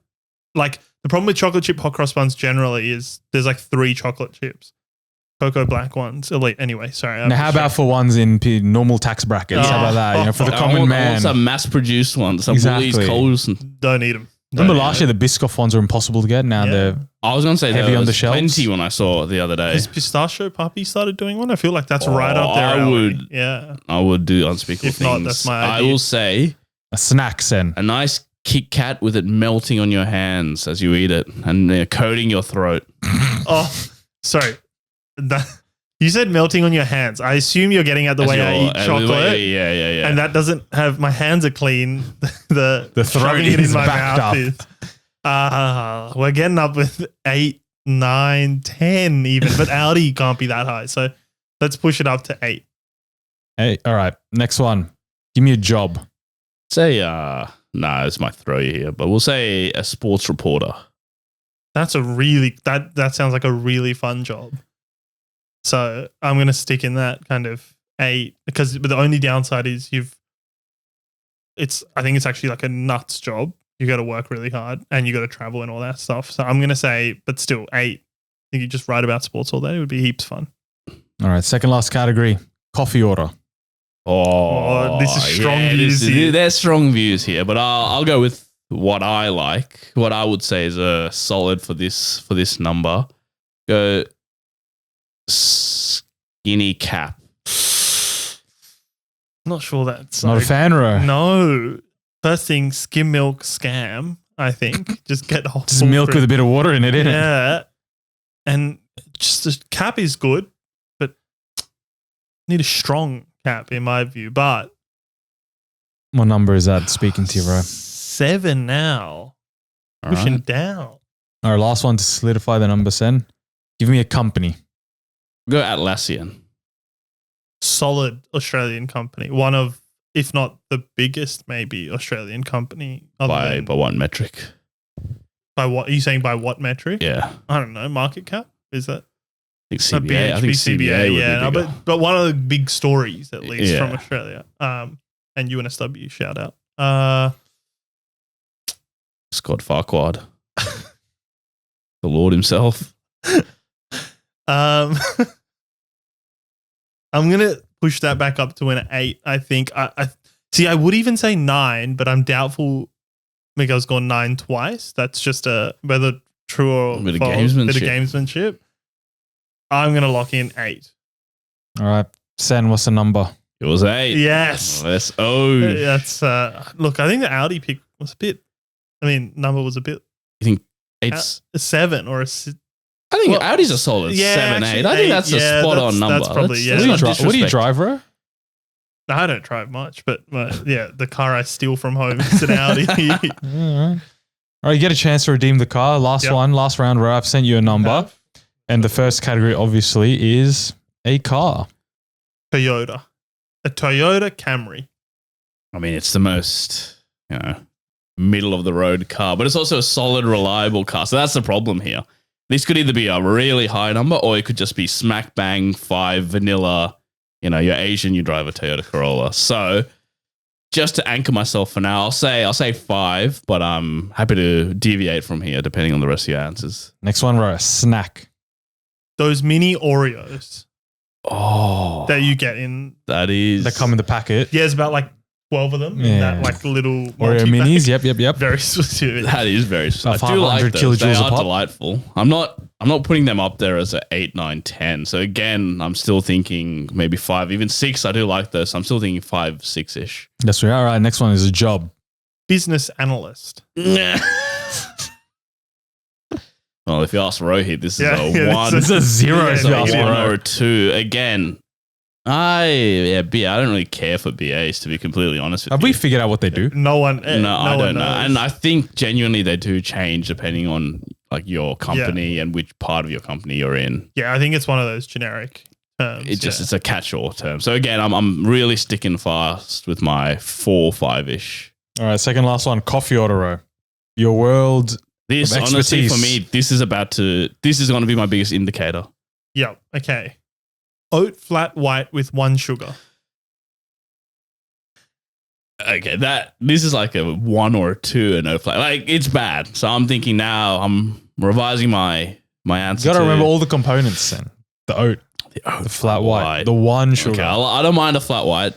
like the problem with chocolate chip hot cross buns generally is there's like 3 chocolate chips. Cocoa Black ones, elite. Anyway, sorry. Now, how about for ones in normal tax brackets? How about that? You know, for the I common want man. some mass-produced ones. Some Exactly. Woolies, Coles. And Don't eat them. Remember last year the Biscoff ones were impossible to get. Now they're I was going to say Heavy there on was the shelves? plenty when I saw it the other day. Has Pistachio Puppy started doing one? I feel like that's right up there. I alley. would. Yeah. I would do unspeakable If things. not, that's my I idea. will say a snack, Sen. a nice Kit Kat with it melting on your hands as you eat it and coating your throat. Oh, sorry. You said melting on your hands. I assume you're getting at the As way I your- eat chocolate. Yeah. And that doesn't have my hands are clean. The The throat shoving it in is my backed mouth up. is. We're getting up with 8, 9, 10 even, but Audi can't be that high. So let's push it up to 8. Hey, all right. Next one. Give me a job. Say, this might throw you here, but we'll say a sports reporter. That's a really that sounds like a really fun job. So I'm gonna stick in that kind of 8 because but the only downside is I think it's actually like a nuts job. You got to work really hard and you got to travel and all that stuff. So I'm gonna say, but still 8. I think you just write about sports all day. It would be heaps fun. All right. Second last category. Coffee order. Oh, this is strong views here. There's strong views here, but I'll go with what I like. What I would say is a solid for this number. Go skinny cap. Not sure that's Not a fan, Ro. No. First thing, skim milk scam, I think. Just get whole Just milk with a bit of water in it, innit? Yeah. And just the cap is good, but need a strong cap in my view. But What number is that speaking to you, bro? 7 now. All Pushing right. down. Our last one to solidify the number, Sen. Give me a company. Go Atlassian. Solid Australian company. One of, if not the biggest, maybe Australian company. By what metric? By what? Are you saying by what metric? Yeah. I don't know. Market cap? Is that? I think CBA. I think CBA would yeah, be bigger. but one of the big stories at least Yeah. from Australia. And UNSW shout out. Scott Farquhar. The Lord himself. I'm gonna push that back up to an 8. I think. I see. I would even say 9, but I'm doubtful. Miguel's gone 9 twice. That's just whether true or Bit of false. gamesmanship. Bit of gamesmanship. I'm gonna lock in 8. All right, Sen, what's the number? It was 8. Yes. Let's oh. That's look. I think the Audi pick was a bit. I mean, number was a bit. You think 8's a 7 or a. 6. I think Well, Audi's a solid 7, 8. actually, I think that's a spot on number. That's probably Let's What not do you disrespect. drive, bro? No, I don't drive much, but yeah, the car I steal from home is an Audi. All right, you get a chance to redeem the car. Last Yep. one, last round, where I've sent you a number. And the first category, obviously, is a car. Toyota. A Toyota Camry. I mean, it's the most, middle of the road car, but it's also a solid, reliable car. So that's the problem here. This could either be a really high number or it could just be smack bang 5 vanilla. You're Asian, you drive a Toyota Corolla. So just to anchor myself for now, I'll say 5, but I'm happy to deviate from here depending on the rest of your answers. Next one, Ro, snack. Those mini Oreos Oh, that you get in. that is. They come in the packet. Yeah, it's about like 12 of them in Yeah. that like little Oreo multi-pack. minis. Yep. Very specific. That is very. I About do like 500 those. They kilojoules a are pop. delightful. I'm not putting them up there as a 8, 9, 10. So again, I'm still thinking maybe 5, even 6. I do like those. I'm still thinking 5, 6-ish. That's right. All right, next one is a job. Business analyst. Well, if you ask Rohit, this is Yeah, a yeah, 1. This is a 0 Yeah, if you so ask me, 1 Ro. or a 2. Again, BA. I don't really care for BAs, to be completely honest with Have you. we figured out what they do? No one. No, I don't know. knows. And I think genuinely they do change depending on like your company and which part of your company you're in. Yeah, I think it's one of those generic terms. It's a catch-all term. So again, I'm really sticking fast with my 4, 5-ish. All right, second last one, coffee order, Ro. Your world. This Of honestly for expertise. me, this is going to be my biggest indicator. Yep. Okay. Oat flat white with 1 sugar. Okay, this is like a 1 or a 2 and no flat. Like it's bad. So I'm thinking now I'm revising my answer. You got to to remember all the components then. The oat, the flat white, the 1 sugar. Okay, I don't mind a flat white.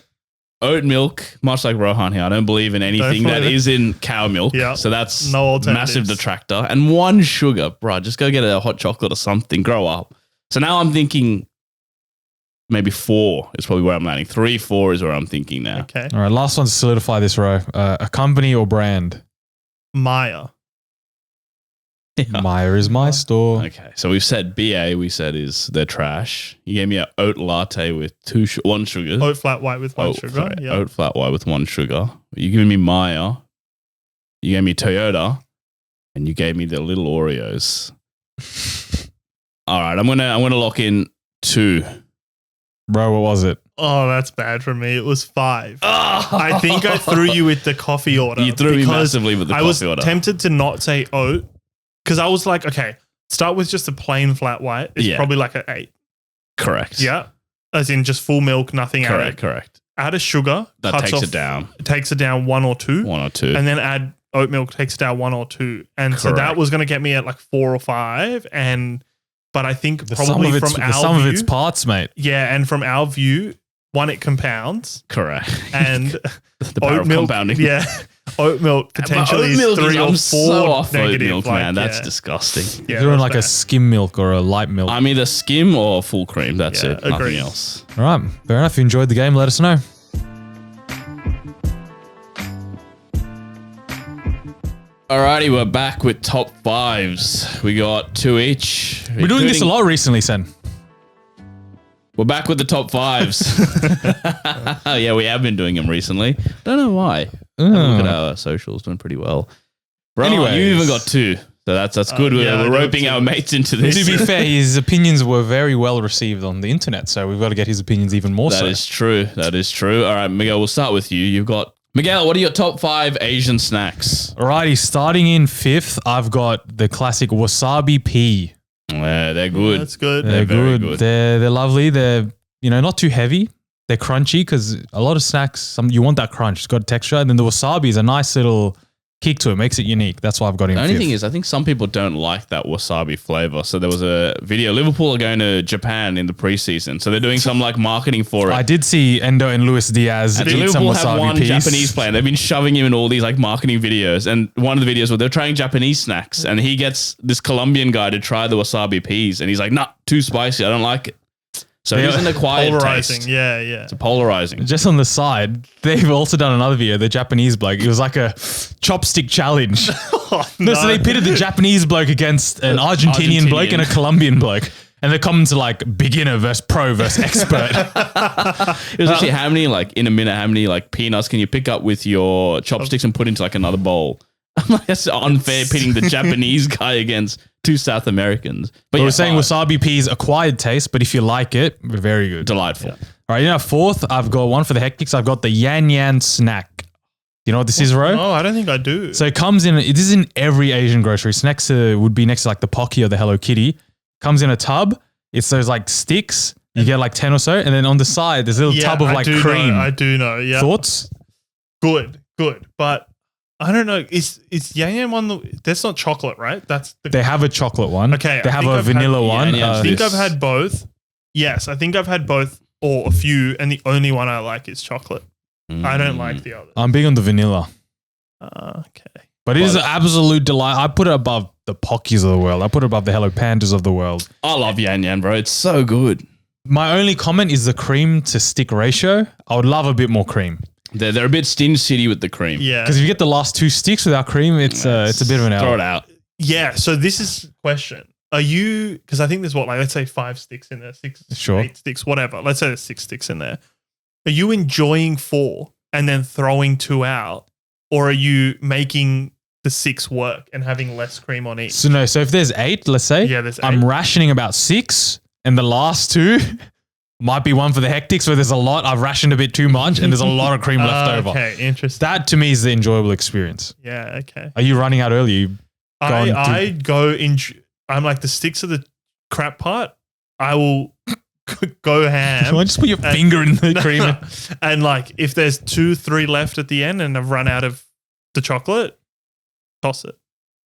Oat milk, much like Rohan here, I don't believe in anything that is in cow milk. Yeah. So that's No alternatives. massive detractor. And 1 sugar, bro, just go get a hot chocolate or something, grow up. So now I'm thinking maybe 4 is probably where I'm landing. 3, 4 is where I'm thinking now. Okay. All right, last one to solidify this, Ro. A company or brand. Maya. Maya is my store. Okay, so we've said BA, we said they're trash. You gave me an oat latte with 1 sugar. Oat flat white with 1 sugar. Sorry, Yeah. oat flat white with 1 sugar. You gave me Maya. You gave me Toyota, and you gave me the little Oreos. All right, I'm gonna lock in 2. Bro, what was it? Oh, that's bad for me. It was 5. I think I threw you with the coffee order. You threw me because massively with the I coffee was order. tempted to not say oat because I was like, okay, start with just a plain flat white. It's Yeah. probably like an 8. Correct. Yeah. As in just full milk, nothing added. Correct. Add a sugar. That cuts takes off- it down Takes it down 1 or 2. 1 or 2. And then add oat milk, takes it down 1 or 2. And so that Correct. was going to get me at like 4 or 5. But I think The probably sum of its, from the our sum view, of its parts, mate. yeah, and from our view, 1, it compounds. Correct. And the power oat of milk, compounding. yeah, oat milk potentially Oat milk is 3 or 4 I'm so off negative. oat milk, like, man. That's yeah. disgusting. Yeah, You're doing that's like a bad. skim milk or a light milk. I'm either skim or full cream. That's Yeah, it. Nothing agreed. else. All right, fair enough. If you enjoyed the game, let us know. Alrighty, we're back with top 5s. We got 2 each. We're doing this a including- lot recently, Sen. We're back with the top 5s. Yeah, we have been doing them recently. Don't know why. Look at our socials, doing pretty well. Bro, Anyways. you even got 2. So that's good. yeah, I We're got roping 2. our mates into this. To be fair, his opinions were very well received on the internet, so we've got to get his opinions even more That so. is true. That is true. All right, Miguel, we'll start with you. You've got Miguel. What are your top 5 Asian snacks? Alrighty, starting in 5th, I've got the classic wasabi pea. Yeah, they're good. That's good. They're very good. good. They're lovely. They're not too heavy. They're crunchy because a lot of snacks, you want that crunch. It's got texture. And then the wasabi is a nice little kick to it, makes it unique. That's why I've got him. The only fifth. thing is, I think some people don't like that wasabi flavor. So there was a video. Liverpool are going to Japan in the preseason, so they're doing some like marketing for it. I did see Endo and Luis Diaz And eat some Liverpool have wasabi one piece. Japanese player. They've been shoving him in all these like marketing videos. And one of the videos where they're trying Japanese snacks, and he gets this Colombian guy to try the wasabi peas, and he's like, "Nah, too spicy. I don't like it." So it is an acquired Polarizing. taste. Yeah, yeah. It's polarizing. Just on the side, they've also done another video, the Japanese bloke. It was like a chopstick challenge. No, so they pitted the Japanese bloke against an Argentinian bloke and a Colombian bloke. And they're coming to like beginner versus pro versus expert. It was actually how many, like in a minute, how many like peanuts can you pick up with your chopsticks and put into like another bowl? I'm like, that's unfair pitting the Japanese guy against two South Americans. But We're saying wasabi peas acquired taste, but if you like it, very good. delightful. All right, fourth, I've got one for the hectics. I've got the Yan Yan snack. You know what this is, Ro? Oh, I don't think I do. So it comes in, it is in every Asian grocery. It's next to, would be next to like the Pocky or the Hello Kitty. Comes in a tub. It's those like sticks. You get like 10 or so. And then on the side, there's a little tub of like cream. I do know. Yeah. Thoughts? Good. But I don't know. Is Yang Yang one? That's not chocolate, right? That's They have a chocolate one. Okay, They I have think a I've vanilla had- one. yeah, I think this- I've had both. Yes, I think I've had both or a few, and the only one I like is chocolate. I don't like the other. I'm big on the vanilla. Okay. But it is an absolute delight. I put it above the Pockies of the world. I put it above the Hello Pandas of the world. I love Yan Yan, bro. It's so good. My only comment is the cream to stick ratio. I would love a bit more cream. They're a bit stingy with the cream. Yeah. Because if you get the last two sticks without cream, it's a bit of an Throw L. it out. Yeah. So this is the question. Are you, because I think there's what, like, let's say 5 sticks in there, 6, Sure. 8 sticks, whatever. Let's say there's 6 sticks in there. Are you enjoying 4 and then throwing 2 out? Or are you making the 6 work and having less cream on each? So no, so if there's 8, let's say, Yeah, there's 8. I'm rationing about 6, and the last 2 might be one for the hectics where there's a lot. I've rationed a bit too much, and there's a lot of cream left over. Okay, interesting. That to me is the enjoyable experience. Yeah, okay. Are you running out early? You I go in. I'm like the sticks of the crap pot. I will go ham. Come on, just put your finger in the cream. And like if there's 2, 3 left at the end, and I've run out of the chocolate, toss it.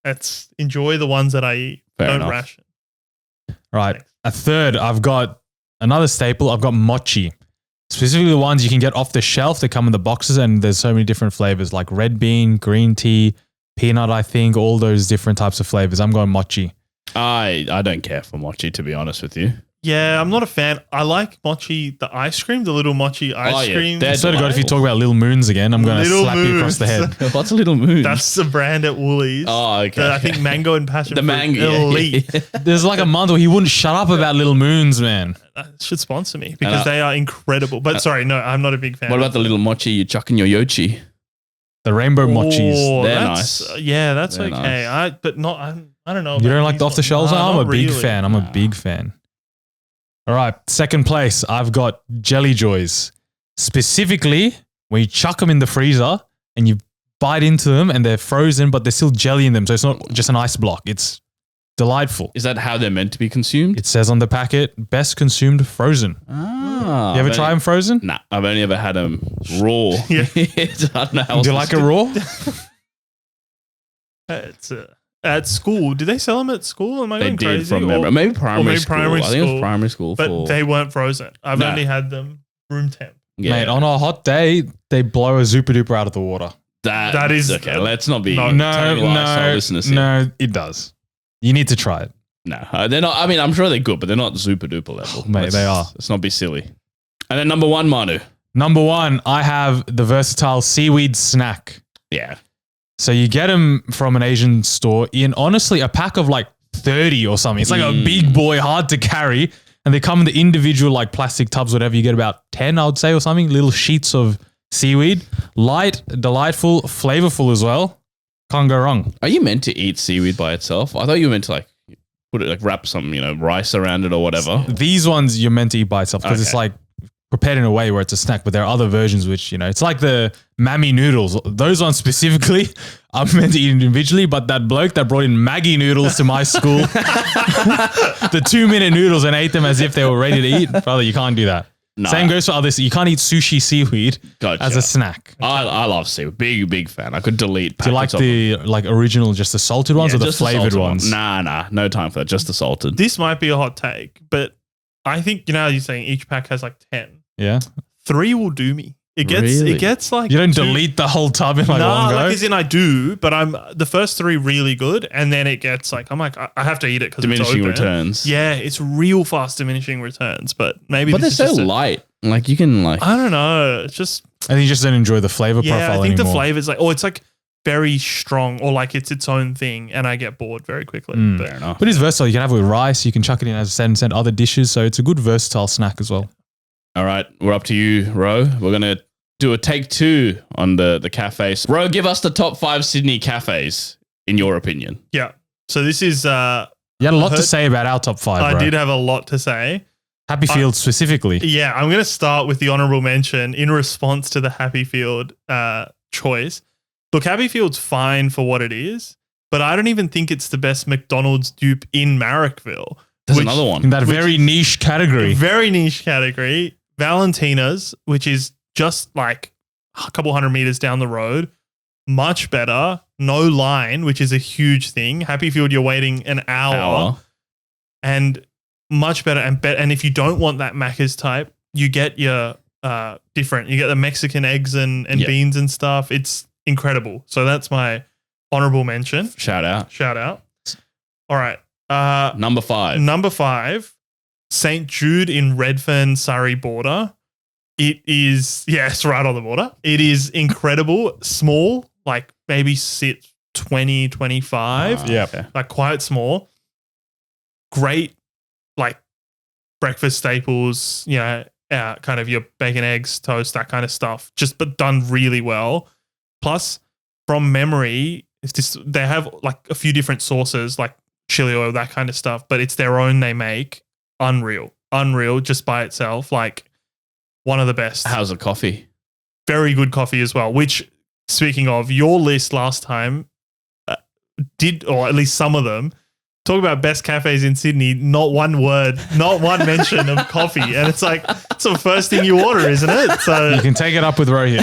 Let's enjoy the ones that I eat. Fair Don't enough. ration. Right. Thanks. A third, I've got another staple. I've got mochi. Specifically the ones you can get off the shelf. They come in the boxes, and there's so many different flavors like red bean, green tea, peanut, I think, all those different types of flavors. I'm going mochi. I don't care for mochi, to be honest with you. Yeah, I'm not a fan. I like mochi, the ice cream, the little mochi ice Oh, yeah. cream. They're I swear to God, if you talk about Little Moons again, I'm going to Little slap you across the Moons. head. What's a little moon? That's the brand at Woolies. Oh, okay. I think mango and passion the fruit, mango. elite. There's like a month where he wouldn't shut up about Little Moons, man. Should sponsor me because they are incredible. But sorry, no, I'm not a big fan. What about the little mochi you chuck in your yochi? The rainbow mochis. Oh, They're that's, nice. Yeah, that's They're okay. nice. I don't know. You don't about like these the off the ones. shelves? No, I'm a not big really. fan. I'm a big fan. All right. Second place, I've got Jelly Joys. Specifically, when you chuck them in the freezer and you bite into them and they're frozen, but there's still jelly in them. So it's not just an ice block. It's delightful. Is that how they're meant to be consumed? It says on the packet, best consumed frozen. Ah, You ever try them frozen? Nah, I've only ever had them raw. Yeah. I don't know how else Do you to like it raw? It's at school. Did they sell them at school? Am I They going did crazy? from memory. Maybe primary maybe school. primary I think it was school. primary school. But they weren't frozen. I've Nah. only had them room temp. yeah, Mate, on a hot day, they blow a super duper out of the water. that is- okay. Let's not be No, telling lies to our listeners here. No, it does. You need to try it. No, they're not. I mean, I'm sure they're good, but they're not super duper level. Mate, they are. Let's not be silly. And then number 1, Manu. Number 1, I have the versatile seaweed snack. Yeah, So you get them from an Asian store in honestly a pack of like 30 or something. It's like a big boy, hard to carry. And they come in the individual like plastic tubs, whatever. You get about 10, I would say, or something. Little sheets of seaweed. Light, delightful, flavorful as well. Can't go wrong. are you meant to eat seaweed by itself? I thought you were meant to like put it like wrap some rice around it or whatever. These ones you're meant to eat by itself because it's Okay. like prepared in a way where it's a snack, but there are other versions which, it's like the Mammy noodles. Those ones specifically, I'm meant to eat individually, but that bloke that brought in Maggie noodles to my school, the 2-minute noodles and ate them as if they were ready to eat, brother, you can't do that. No. Same goes for others. You can't eat sushi seaweed Gotcha. as a snack. I love seaweed. Big fan. I could delete. Do you like the original, just the salted ones or the just flavored salted ones? one. Nah, no time for that. Just the salted. This might be a hot take, but I think, you know how you're saying each pack has like 10. Yeah. 3 will do me. It Really? gets like You don't 2 delete the whole tub in like Nah, one go? like as in I do, but I'm the first 3 really good, and then it gets like I'm like I have to eat it because it's Diminishing open. returns. Yeah, it's real fast diminishing returns, but maybe. But they're this is so just light. Like you can like. I don't know. It's just And you just don't enjoy the flavor profile I think anymore. the flavor's like it's like very strong, or like it's its own thing, and I get bored very quickly. Fair enough. But it's versatile. You can have it with rice. You can chuck it in as send other dishes. So it's a good versatile snack as well. All right, we're up to you, Ro. We're gonna do a take 2 on the cafes. Ro, give us the top 5 Sydney cafes in your opinion. Yeah. So this is. You had a lot to heard- say about our top 5, I bro. did have a lot to say. Happy Field specifically. Yeah, I'm going to start with the honorable mention in response to the Happy Field choice. Look, Happy Field's fine for what it is, but I don't even think it's the best McDonald's dupe in Marrickville. There's which- another In one. that very niche category. Very niche category. Valentina's, which is just like a couple hundred meters down the road. Much better. No line, which is a huge thing. Happy Field, you're waiting an hour. And much better. And if you don't want that Macca's type, you get your different. You get the Mexican eggs and beans and stuff. It's incredible. So that's my honorable mention. Shout out. All right. Number 5. Number 5, St. Jude in Redfern, Surrey border. It is, it's right on the border. It is incredible. Small, like maybe sit 20, 25. Yeah. Okay. Like quite small. Great, like breakfast staples, kind of your bacon, eggs, toast, that kind of stuff. But done really well. Plus, from memory, they have like a few different sauces, like chili oil, that kind of stuff, but it's their own they make. Unreal just by itself. Like one of the best. How's the coffee? Very good coffee as well, which, speaking of, your list last time or at least some of them, talk about best cafes in Sydney, not one word, not one mention of coffee. And it's like, it's the first thing you order, isn't it? So You can take it up with Rohan.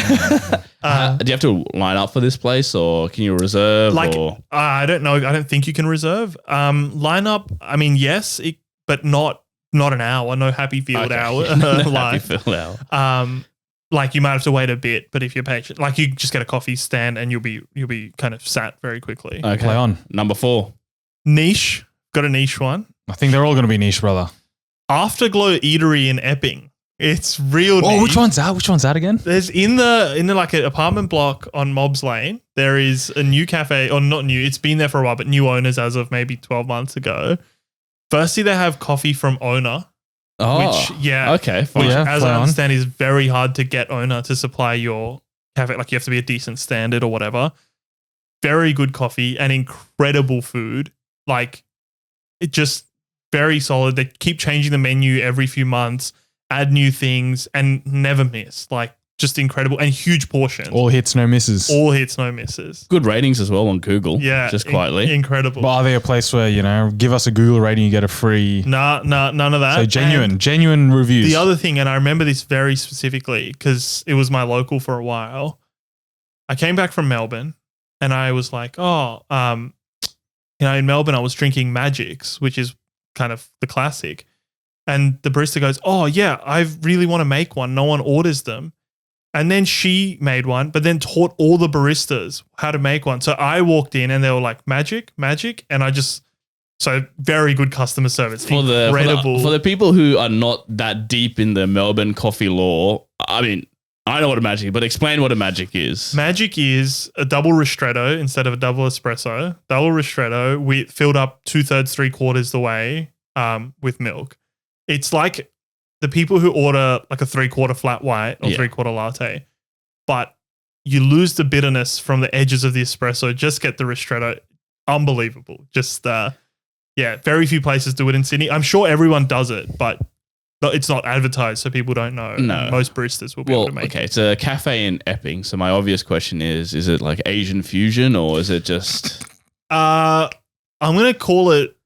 Do you have to line up for this place or can you reserve? I don't know. I don't think you can reserve. Line up, I mean, yes, but not an hour. No Happy Field hour. Happy Live. Field hour. Like you might have to wait a bit, but if you're patient, like you just get a coffee stand and you'll be kind of sat very quickly. Okay. Play on. Number 4. Niche, got a niche one. I think they're all going to be niche, brother. Afterglow Eatery in Epping. It's real niche. Oh, which one's that? Which one's that again? There's in the like an apartment block on Mobbs Lane, there is a new cafe, or not new, it's been there for a while, but new owners as of maybe 12 months ago. Firstly, they have coffee from owner, Oh. which, Okay, fine. which Yeah, as play I on. understand is very hard to get owner to supply your cafe. Like you have to be a decent standard or whatever. Very good coffee and incredible food. Like it just very solid. They keep changing the menu every few months, add new things and never miss. Like just incredible and huge portions. All hits, no misses. All hits, no misses. Good ratings as well on Google. Yeah. Just quietly. Incredible. But are they a place where, give us a Google rating, you get a free... Nah, none of that. So And genuine reviews. the other thing, and I remember this very specifically because it was my local for a while. I came back from Melbourne and I was like, in Melbourne I was drinking Magics, which is kind of the classic. And the barista goes, oh yeah, I really want to make one. No one orders them. And then she made one, but then taught all the baristas how to make one. So I walked in and they were like, magic. And so very good customer service. For the people who are not that deep in the Melbourne coffee lore, I mean, I know what a magic is, but explain what a magic is. Magic is a double ristretto instead of a double espresso. Double ristretto filled up 2/3, 3/4 the way with milk. It's like the people who order like a 3/4 flat white or 3/4 latte, but you lose the bitterness from the edges of the espresso. Just get the ristretto. Unbelievable. Just very few places do it in Sydney. I'm sure everyone does it, but it's not advertised, so people don't know. No. Most baristas will be able to make it. Okay, it's a cafe in Epping. So my obvious question is it like Asian fusion or is it just... I'm going to call it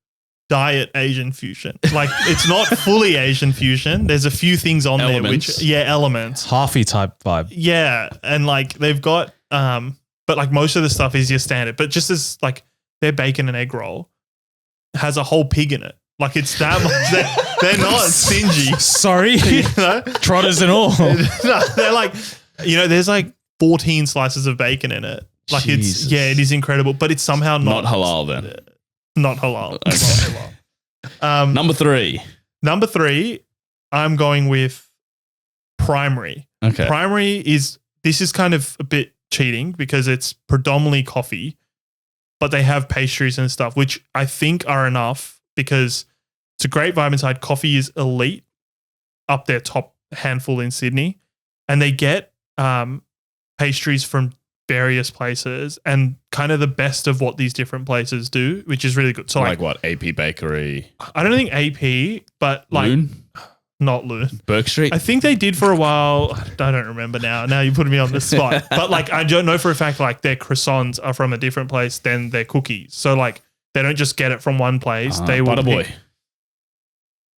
diet Asian fusion. Like it's not fully Asian fusion. There's a few things on Elements. there, elements. Halfy type vibe. Yeah, and like they've got, but like most of the stuff is your standard. But just as like their bacon and egg roll has a whole pig in it. Like it's that much. They're not stingy. Sorry, You know? trotters and all. No, they're like, there's like 14 slices of bacon in it. Like Jesus. it is incredible, but it's somehow Not halal then. Not halal. Okay. Not halal. Number 3. Number 3, I'm going with primary. Okay. Primary this is kind of a bit cheating because it's predominantly coffee, but they have pastries and stuff, which I think are enough because it's a great vibe inside. Coffee is elite, up their top handful in Sydney, and they get pastries from various places and kind of the best of what these different places do, which is really good. So like what? AP Bakery? I don't think AP, but like Loon? not Loon. Burke Street? I think they did for a while. I don't remember now. Now you're putting me on the spot. But like I don't know for a fact like their croissants are from a different place than their cookies. So like they don't just get it from one place. They will Butterboy.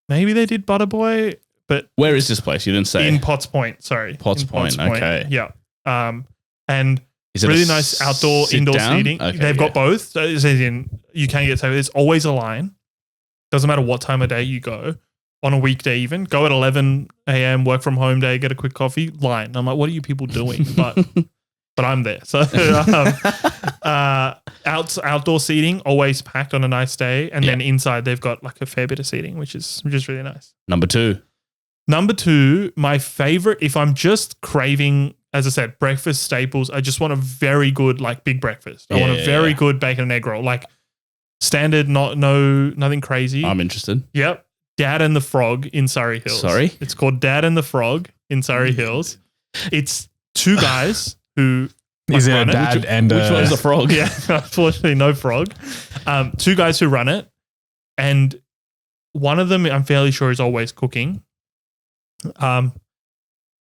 Maybe they did Butterboy, but Where is this place? You didn't say. in Potts Point. Sorry, Potts In Point, okay. Yeah. And Is it really a nice outdoor, sit indoor down? seating. Okay, They've got yeah. both. So it's as in you can get so there's always a line. Doesn't matter what time of day you go. On a weekday even. Go at 11 a.m., work from home day, get a quick coffee, line. I'm like, what are you people doing? But I'm there. So outdoor seating, always packed on a nice day. And then inside they've got like a fair bit of seating, which is really nice. Number 2. Number 2, my favorite, if I'm just craving, as I said, breakfast staples, I just want a very good, like big breakfast. I want a very good bacon and egg roll, like standard, nothing crazy. I'm interested. Yep. Dad and the Frog in Surrey Hills. Sorry? It's called Dad and the Frog in Surrey Hills. It's 2 guys who Is it a run dad and Which one's the frog? Yeah, unfortunately, no frog. 2 guys who run it, and one of them, I'm fairly sure, is always cooking.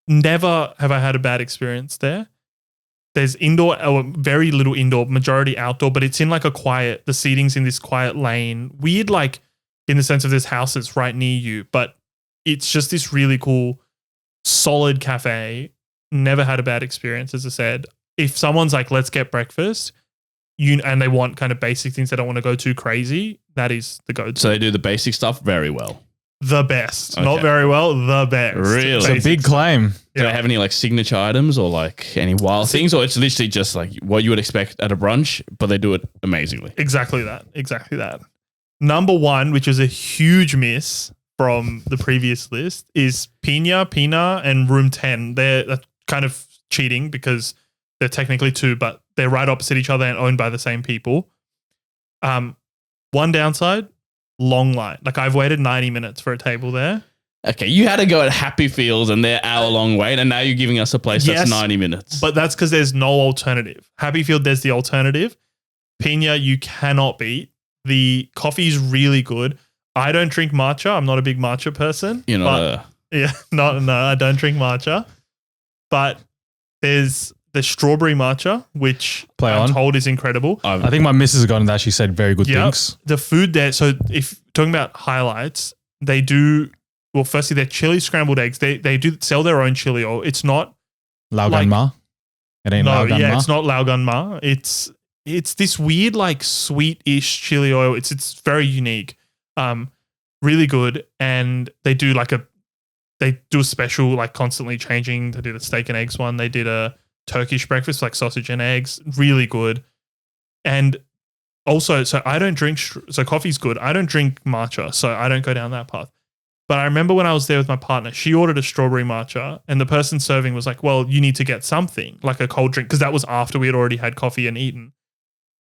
Never have I had a bad experience there. There's indoor, or very little indoor, majority outdoor, but it's in like the seating's in this quiet lane. Weird, like in the sense of there's houses right near you, but it's just this really cool, solid cafe. Never had a bad experience, as I said. If someone's like, let's get breakfast, and they want kind of basic things, they don't want to go too crazy, that is the go-to. So they do the basic stuff very well. The best. Okay. Not very well, the best. Really? It's a big claim. Do they have any like signature items or like any wild things, or it's literally just like what you would expect at a brunch, but they do it amazingly? Exactly that. Number 1, which was a huge miss from the previous list, is Pina, and Room 10. They're kind of cheating because they're technically 2, but they're right opposite each other and owned by the same people. One downside, long line. Like I've waited 90 minutes for a table there. Okay, you had to go at Happy Fields and their hour-long wait, and now you're giving us a place Yes, that's 90 minutes. But that's because there's no alternative. Happy Field, there's the alternative. Pina, you cannot beat. The coffee is really good. I don't drink matcha. I'm not a big matcha person. You know, but no, I don't drink matcha. But there's the strawberry matcha, which I'm told is incredible. I think my missus has gotten that. She said very good things. The food there. So if talking about highlights, they do. Well, firstly, their chili scrambled eggs. They do sell their own chili oil. It's not Lao Gan Ma. It ain't Lao Gan Ma. it's not Lao Gan Ma. It's this weird like sweet-ish chili oil. It's very unique. Really good. And they do a special, like constantly changing. They did a steak and eggs one. They did a Turkish breakfast, like sausage and eggs. Really good. And also, so I don't drink, so coffee's good. I don't drink matcha, so I don't go down that path. But I remember when I was there with my partner, she ordered a strawberry matcha and the person serving was like, well, you need to get something, like a cold drink, because that was after we had already had coffee and eaten.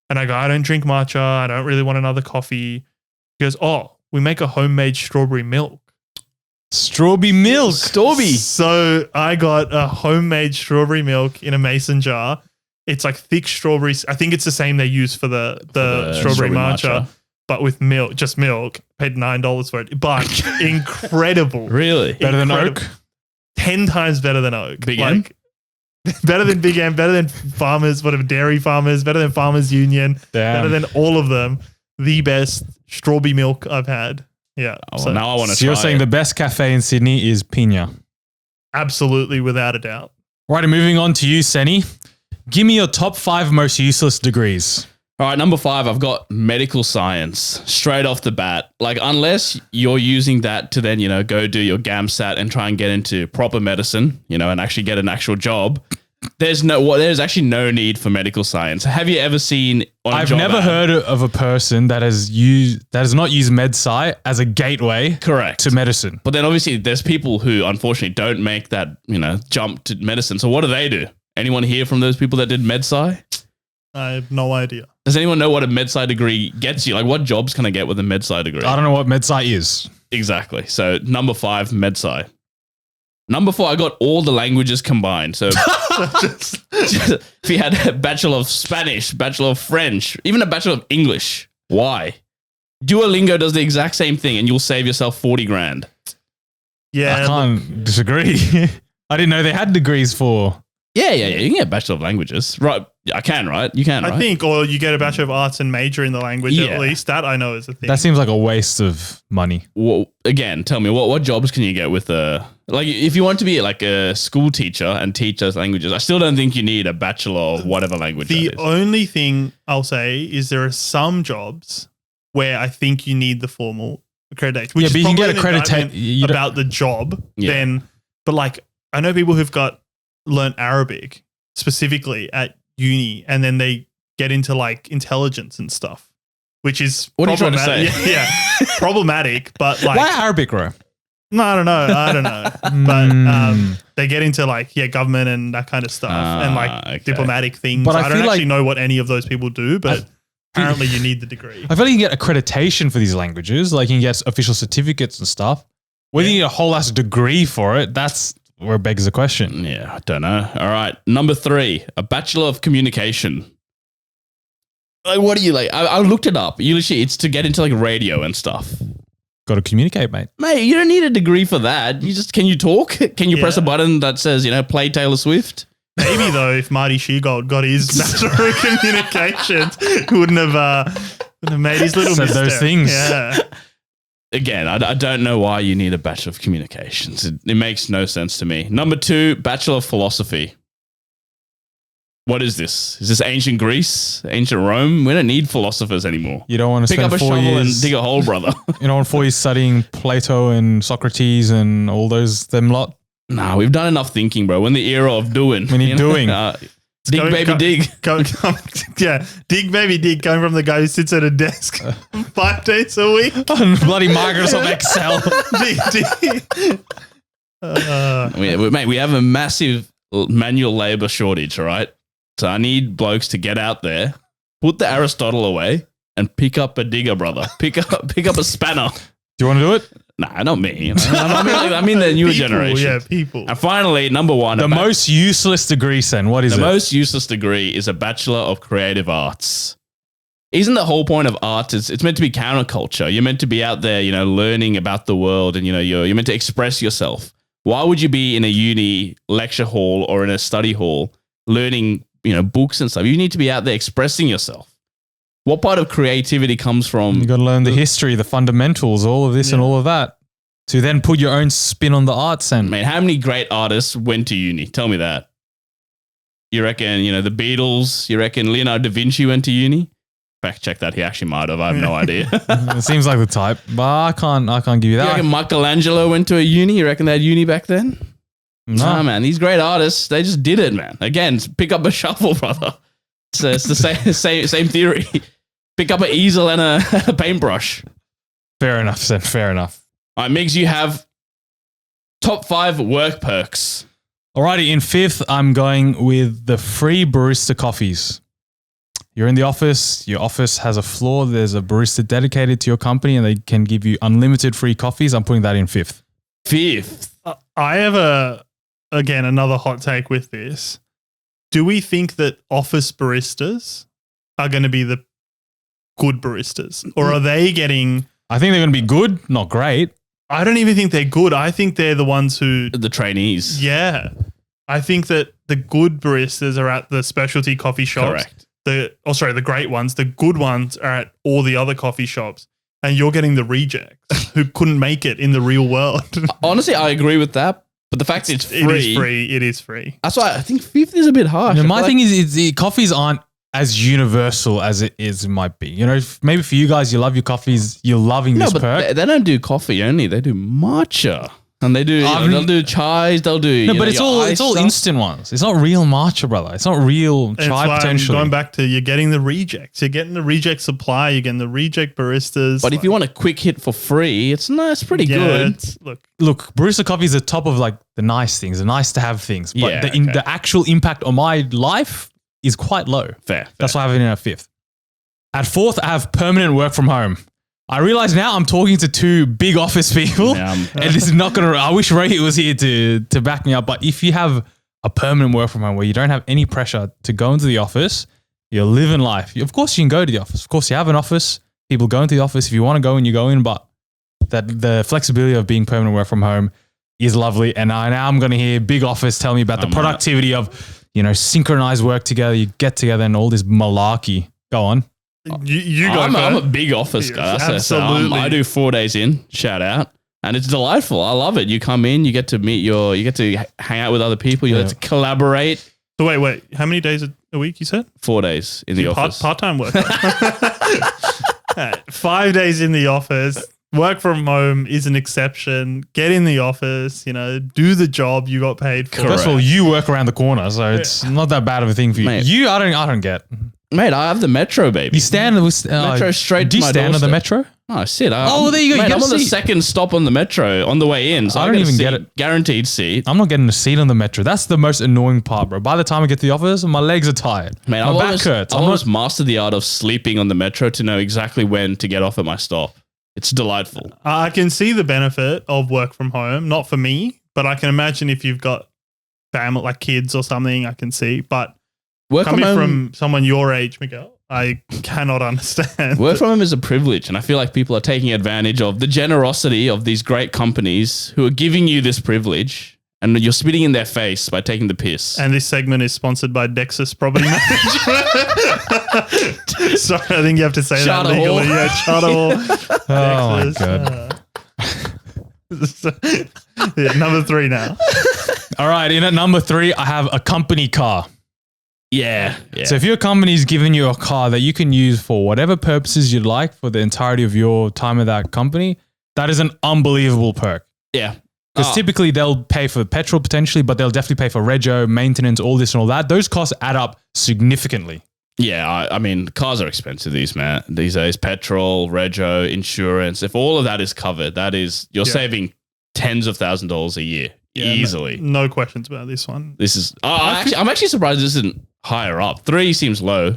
And I go, I don't drink matcha. I don't really want another coffee. He goes, oh, we make a homemade strawberry milk. Strawberry milk. Strawberry. So I got a homemade strawberry milk in a mason jar. It's like thick strawberries. I think it's the same they use for the strawberry matcha, but with milk, just milk. Paid $9 for it, but incredible. Really? Better than Oak? 10 times better than Oak. Big M? Better than Big M, better than Farmers, whatever, Dairy Farmers, better than Farmers Union, Damn. better than all of them. the best strawberry milk I've had. Yeah. Oh, well, now I want to So try you're saying it. the best cafe in Sydney is Pina. absolutely, without a doubt. Right, and moving on to you, Senny. Give me your top 5 most useless degrees. All right, number 5, I've got medical science straight off the bat. Like, unless you're using that to then, go do your GAMSAT and try and get into proper medicine, and actually get an actual job, there's actually no need for medical science. Have you ever seen on a I've job never ad- heard of a person that has not used MedSci as a gateway Correct. to medicine. But then obviously there's people who unfortunately don't make that, jump to medicine. So what do? Anyone hear from those people that did MedSci? I have no idea. Does anyone know what a MedSci degree gets you? Like, what jobs can I get with a MedSci degree? I don't know what MedSci is. Exactly. So number 5, MedSci. Number 4, I got all the languages combined. So if you had a Bachelor of Spanish, Bachelor of French, even a Bachelor of English, why? Duolingo does the exact same thing and you'll save yourself 40 grand. Yeah. I can't disagree. I didn't know they had degrees for. Yeah. You can get Bachelor of Languages. Right. I can, right? You can, right? I think, or you get a Bachelor of Arts and major in the language Yeah. at least. That I know is a thing. That seems like a waste of money. Well, again, tell me, what jobs can you get with like if you want to be like a school teacher and teach those languages, I still don't think you need a Bachelor of whatever language The that is. only thing I'll say is there are some jobs where I think you need the formal accreditation. Which Yeah, is but you can get probably an accreditation indictment about the job. Yeah. Then, but like I know people who've learned Arabic specifically at uni, and then they get into like intelligence and stuff, which is What are you trying to problematic. say? Yeah, problematic. But like, Why Arabic, bro? no, I don't know. But they get into like government and that kind of stuff, and like okay. diplomatic things. But I I don't feel actually like- know what any of those people do, but apparently you need the degree. I feel like you can get accreditation for these languages. Like you can get official certificates and stuff. Whether you need a whole ass degree for it, that's where it begs the question. Yeah, I don't know. All right. Number 3, a Bachelor of Communication. Like, what do you like? I looked it up. It's to get into like radio and stuff. Got to communicate, mate. Mate, you don't need a degree for that. Can you talk? Can you press a Yeah. button that says, play Taylor Swift? Maybe though, if Marty Sheargold got his Bachelor of Communications, he wouldn't have made his little Said those misstep. things. Yeah. Again, I don't know why you need a Bachelor of Communications. It makes no sense to me. Number 2, Bachelor of Philosophy. What is this? Is this ancient Greece? Ancient Rome? We don't need philosophers anymore. You don't want to Pick up spend a 4 shovel years. and dig a hole, brother. You don't want 4 years studying Plato and Socrates and all them lot. Nah, we've done enough thinking, bro. We're in the era of doing. We need doing. Dig, Go- baby, go- dig. Dig baby dig, coming from the guy who sits at a desk 5 days a week. On bloody Microsoft Excel. dig. Mate, we have a massive manual labor shortage, all right? So I need blokes to get out there, put the Aristotle away, and pick up a digger, brother. Pick up a spanner. Do you want to do it? Nah, not me. I mean the newer People, generation. Yeah, people. And finally, number 1. The most useless degree, Sen. What is The it? most useless degree is a Bachelor of Creative Arts. Isn't the whole point of art is it's meant to be counterculture? You're meant to be out there, learning about the world, and you're meant to express yourself. Why would you be in a uni lecture hall or in a study hall learning, books and stuff? You need to be out there expressing yourself. What part of creativity comes from? You got to learn the history, the fundamentals, all of this and all of that, to then put your own spin on the art, Sen. Man, how many great artists went to uni? Tell me that. You reckon, the Beatles? You reckon Leonardo da Vinci went to uni? Fact check that. He actually might have. I have no idea. It seems like the type, but I can't give you You that. reckon Michelangelo went to a uni? You reckon they had uni back then? No. Nah, man. These great artists, they just did it, man. Again, pick up a shovel, brother. It's the same theory. Pick up an easel and a paintbrush. Fair enough, Sen. Fair enough. All right, Migs, you have top 5 work perks. Alrighty, in 5th, I'm going with the free barista coffees. You're in the office, your office has a floor, there's a barista dedicated to your company, and they can give you unlimited free coffees. I'm putting that in 5th. 5th. I have another hot take with this. Do we think that office baristas are going to be the good baristas, or are they getting? I think they're going to be good, not great. I don't even think they're good. I think they're the ones who. The trainees. Yeah, I think that the good baristas are at the specialty coffee shops. Correct. the great ones, the good ones are at all the other coffee shops, and you're getting the rejects who couldn't make it in the real world. Honestly, I agree with that. But the fact it's free. It is free. It is free. That's why I think 50 is a bit harsh. My thing is the coffees aren't as universal as it might be. You know, maybe for you guys, you love your coffees, you're loving this perk. They don't do coffee only. They do matcha. And they do, they'll do chais, they'll do. No, but it's all instant ones. It's not real matcha, brother. It's not real chai potential. Going back to you're getting the rejects. You're getting the reject supply. You're getting the reject baristas. But if you want a quick hit for free, it's pretty good. Look, barista coffee is the top of like the nice things, the nice to have things. But Yeah, the actual impact on my life is quite low. Fair. That's why I have it in at 5th. At 4th, I have permanent work from home. I realize now I'm talking to two big office people, and this is not going to. I wish Ray was here to back me up. But if you have a permanent work from home where you don't have any pressure to go into the office, you're living life. Of course, you can go to the office. Of course, you have an office. People go into the office. If you want to go in, you go in. But the flexibility of being permanent work from home is lovely. And now I'm going to hear big office tell me about the productivity of synchronized work together. You get together and all this malarkey. Go on. I'm a big office guy. Absolutely. I do 4 days in, shout out. And it's delightful. I love it. You come in, you get to you get to hang out with other people, you get to collaborate. So wait, how many days a week you said? 4 days in the office. Part-time work. 5 days in the office. Work from home is an exception. Get in the office, do the job you got paid for. First of all, you work around the corner, so it's not that bad of a thing for you. Mate. I don't get. Mate, I have the metro, baby. You stand metro straight do to you my stand on the doorstep. metro? Oh, I sit. There you go. Mate, You I'm get on a the seat. second stop on the metro on the way in. So I don't even get it. it. Guaranteed seat. I'm not getting a seat on the metro. That's the most annoying part, bro. By the time I get to the office, my legs are tired. Mate, my back hurts. I've almost mastered the art of sleeping on the metro to know exactly when to get off at my stop. It's delightful. I can see the benefit of work from home. Not for me, but I can imagine if you've got family, like kids or something, I can see. But coming from someone your age, Miguel, I cannot understand. Work from home is a privilege, and I feel like people are taking advantage of the generosity of these great companies who are giving you this privilege, and you're spitting in their face by taking the piss. And this segment is sponsored by Dexus Property Management. Sorry, I think you have to say Charter that legally. Hall. Yeah, Charter Hall. Oh Dexus. my god. Yeah, number 3 now. All right, in at number 3, I have a company car. Yeah. So if your company's giving you a car that you can use for whatever purposes you'd like for the entirety of your time at that company, that is an unbelievable perk. Yeah. Because typically they'll pay for petrol potentially, but they'll definitely pay for rego, maintenance, all this and all that. Those costs add up significantly. Yeah, I mean, cars are expensive these days. Petrol, rego, insurance. If all of that is covered, you're saving tens of $1,000s a year easily. No questions about this one. This is. I'm actually surprised this isn't higher up. 3 seems low.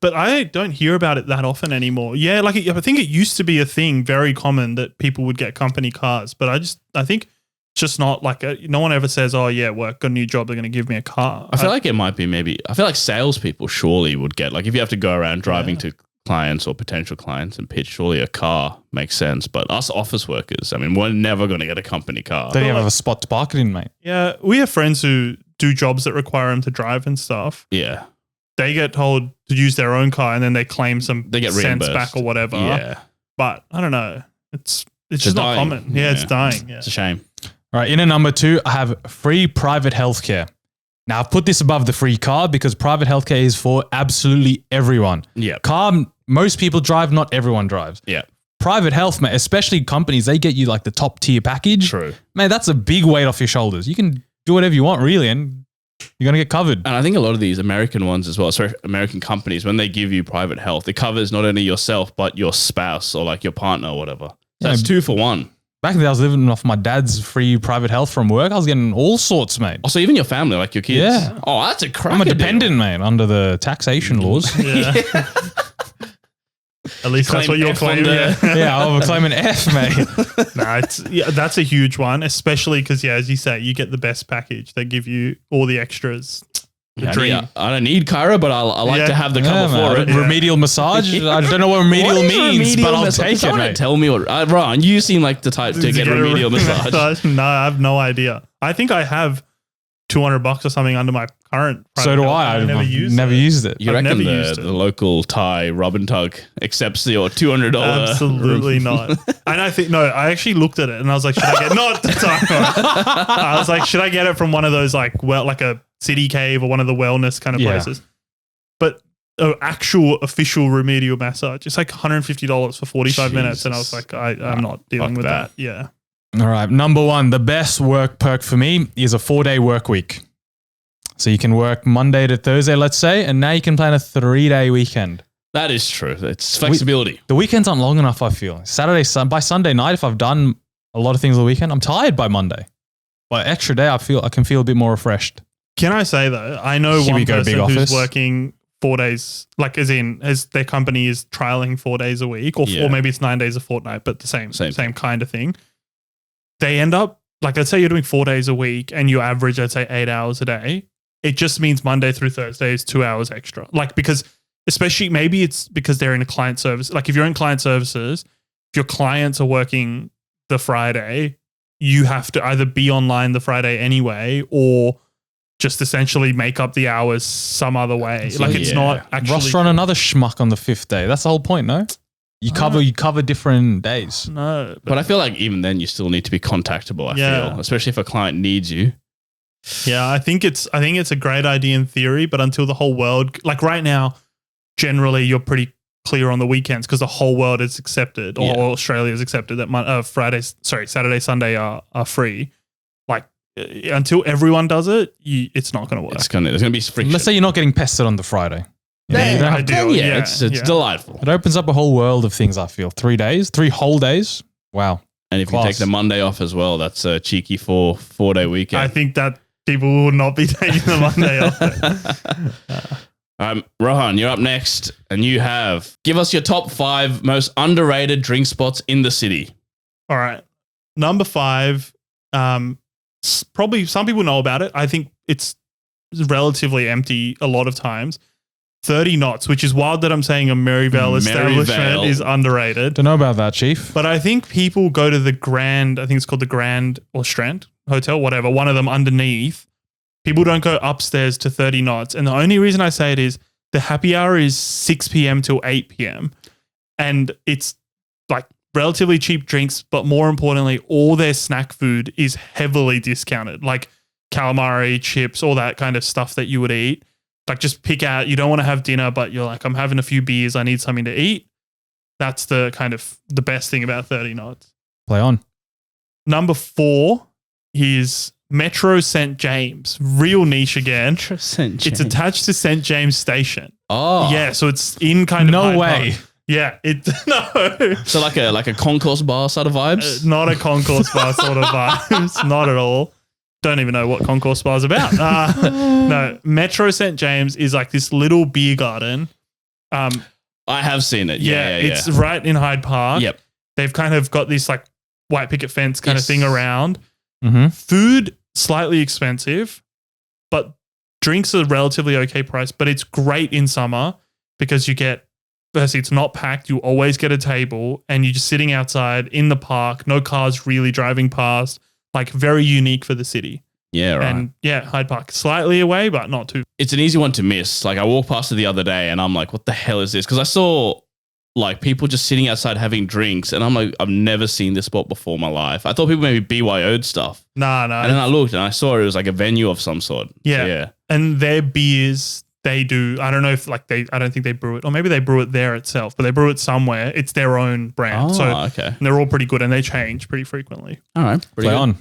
But I don't hear about it that often anymore. Yeah, I think it used to be a thing, very common that people would get company cars. But I think it's just not no one ever says, "Oh yeah, work, got a new job, they're going to give me a car." I feel like it might be I feel like salespeople surely would get, if you have to go around driving to clients or potential clients and pitch, surely a car makes sense. But us office workers, I mean, we're never going to get a company car. They don't even have a spot to park it in, mate. Yeah, we have friends who do jobs that require them to drive and stuff. Yeah. They get told to use their own car and then they claim They get cents reimbursed. back or whatever. Yeah. But I don't know. It's just not common. Yeah, it's dying. Yeah. It's a shame. All right, in at number 2, I have free private healthcare. Now, I've put this above the free car because private healthcare is for absolutely everyone. Yeah. Car, most people drive, not everyone drives. Yeah. Private health, mate, especially companies, they get you the top tier package. True. Man, that's a big weight off your shoulders. You can do whatever you want, really, and you're going to get covered. And I think a lot of these American ones as well, American companies, when they give you private health, it covers not only yourself, but your spouse or your partner or whatever. So it's 2 for 1. Back then, I was living off my dad's free private health from work. I was getting all sorts, mate. Also, even your family, your kids. Yeah. Oh, that's a cracker I'm a dependent, deal. mate, under the taxation laws. Yeah. At least that's what you're claiming. Yeah, I'll claim an F, mate. That's a huge one, especially because, as you say, you get the best package. They give you all the extras. The dream. I don't need Kyra, but I like to have the cover for it. Remedial massage? I don't know what remedial means, but I'll take it, mate. Tell me what... Ron, you seem like the type to get remedial massage. No, I have no idea. I think I have $200 or something under my current. So private do health, I. and I've never used it. You I've reckon never used it. the local Thai rub and tug accepts your $200? Absolutely not. And I actually looked at it and I was like, should I get not the time? I was like, should I get it from one of those like a city cave or one of the wellness kind of Yeah. places? But an actual official remedial massage, it's like $150 for 45 minutes. And I was like, I'm not dealing fuck with that. that. Yeah. All right. Number one, the best work perk for me is a 4-day work week. So you can work Monday to Thursday, let's say, and now you can plan a 3-day weekend. That is true. It's flexibility. The weekends aren't long enough, I feel. By Sunday night, if I've done a lot of things on the weekend, I'm tired by Monday. By extra day, I can feel a bit more refreshed. Can I say though, I know Here we one go, person big who's office. working 4 days, like as their company is trialing 4 days a week, or maybe it's 9 days a fortnight, but the same kind of thing. They end up, like, let's say you're doing 4 days a week and you average, let's say 8 hours a day. It just means Monday through Thursday is 2 hours extra. Like, because especially maybe it's because they're in a client service. Like if you're in client services, if your clients are working the Friday, you have to either be online the Friday anyway, or just essentially make up the hours some other way. Like it's not actually Ross run another schmuck on the 5th day. That's the whole point, no? You cover different days. No, But I feel like even then you still need to be contactable, I feel, especially if a client needs you. yeah, I think it's a great idea in theory, but until the whole world, like right now, generally you're pretty clear on the weekends because the whole world is accepted, or Australia is accepted that Saturday, Sunday are free. Like until everyone does it, it's not going to work. There's going to be friction. Let's say you're not getting pestered on the Friday. You don't have- It's delightful. It opens up a whole world of things, I feel. 3 days, 3 whole days. Wow. And if you take the Monday off as well, that's a cheeky 4-day weekend. I think that people will not be taking the Monday off. Rohan, you're up next, and give us your top 5 most underrated drink spots in the city. All right. Number 5, probably some people know about it. I think it's relatively empty a lot of times. 30 Knots, which is wild that I'm saying a Maryvale establishment is underrated. Don't know about that, Chief. But I think people go to the Grand, I think it's called the Grand or Strand Hotel, whatever, one of them underneath. People don't go upstairs to 30 Knots. And the only reason I say it is the happy hour is 6 p.m. till 8 p.m. And it's like relatively cheap drinks, but more importantly, all their snack food is heavily discounted, like calamari, chips, all that kind of stuff that you would eat. Like just pick out, you don't want to have dinner, but you're like, I'm having a few beers, I need something to eat. That's the kind of the best thing about 30 Knots. Play on. Number 4 is Metro St. James. Real niche again. Metro St. James. It's attached to St. James Station. Oh. Yeah, so it's in kind of No Hyde way. Park. Yeah, no. So like a concourse bar sort of vibes? Not a concourse bar sort of vibes. Not at all. Don't even know what concourse bar is about. No, Metro St. James is like this little beer garden. I have seen it. Yeah. It's right in Hyde Park. Yep. They've kind of got this like white picket fence kind of thing around. Mm-hmm. Food, slightly expensive, but drinks are relatively okay price. But it's great in summer because you get, firstly, it's not packed. You always get a table and you're just sitting outside in the park. No cars really driving past. Like very unique for the city. Yeah, right. And Hyde Park, slightly away, but not too. It's an easy one to miss. Like I walked past it the other day and I'm like, what the hell is this? Because I saw like people just sitting outside having drinks and I'm like, I've never seen this spot before in my life. I thought people maybe BYO'd stuff. No. And then I looked and I saw it was like a venue of some sort. Yeah. So, yeah. And their beers, they do, I don't know if like I don't think they brew it, or maybe they brew it there itself, but they brew it somewhere. It's their own brand. Okay. And they're all pretty good and they change pretty frequently. All right. Play on.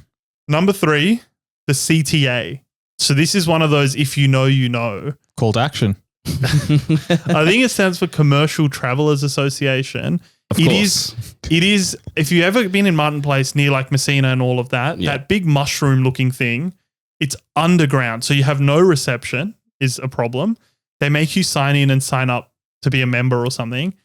Number 3, the CTA. So this is one of those, if you know, you know. Call to action. I think it stands for Commercial Travelers Association. Of course. It is, if you've ever been in Martin Place near like Messina and all of that, that big mushroom looking thing, it's underground. So you have no reception is a problem. They make you sign in and sign up to be a member or something.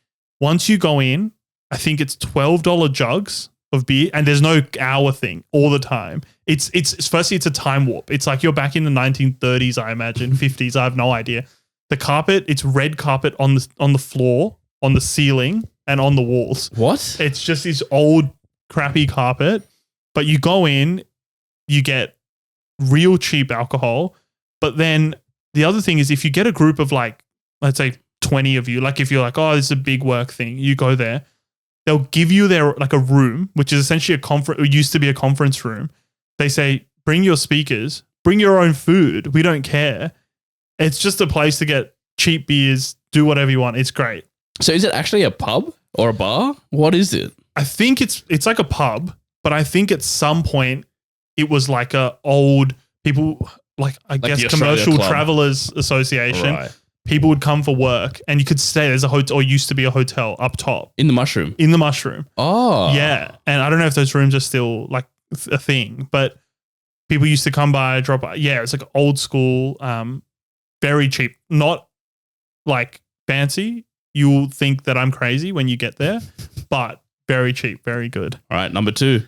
Once you go in, I think it's $12 jugs of beer, and there's no hour thing all the time. It's firstly, it's a time warp. It's like you're back in the 1930s, I imagine, 50s. I have no idea. The carpet, it's red carpet on the floor, on the ceiling, and on the walls. What? It's just this old crappy carpet. But you go in, you get real cheap alcohol, but then the other thing is if you get a group of like, let's say 20 of you, like if you're like, oh, this is a big work thing, you go there, they'll give you their like a room, which is essentially a conference, it used to be a conference room. They say, bring your speakers, bring your own food. We don't care. It's just a place to get cheap beers, do whatever you want. It's great. So is it actually a pub or a bar? What is it? I think it's like a pub, but I think at some point it was like a old people, like I guess the Australia Commercial Club. Travelers Association. Right. People would come for work and you could stay. There's a hotel, or used to be a hotel up top In the mushroom. in the mushroom. Oh. Yeah. And I don't know if those rooms are still like a thing, but people used to come by, drop by. Yeah, it's like old school, very cheap. Not like fancy. You'll think that I'm crazy when you get there, but very cheap, very good. All right. Number 2.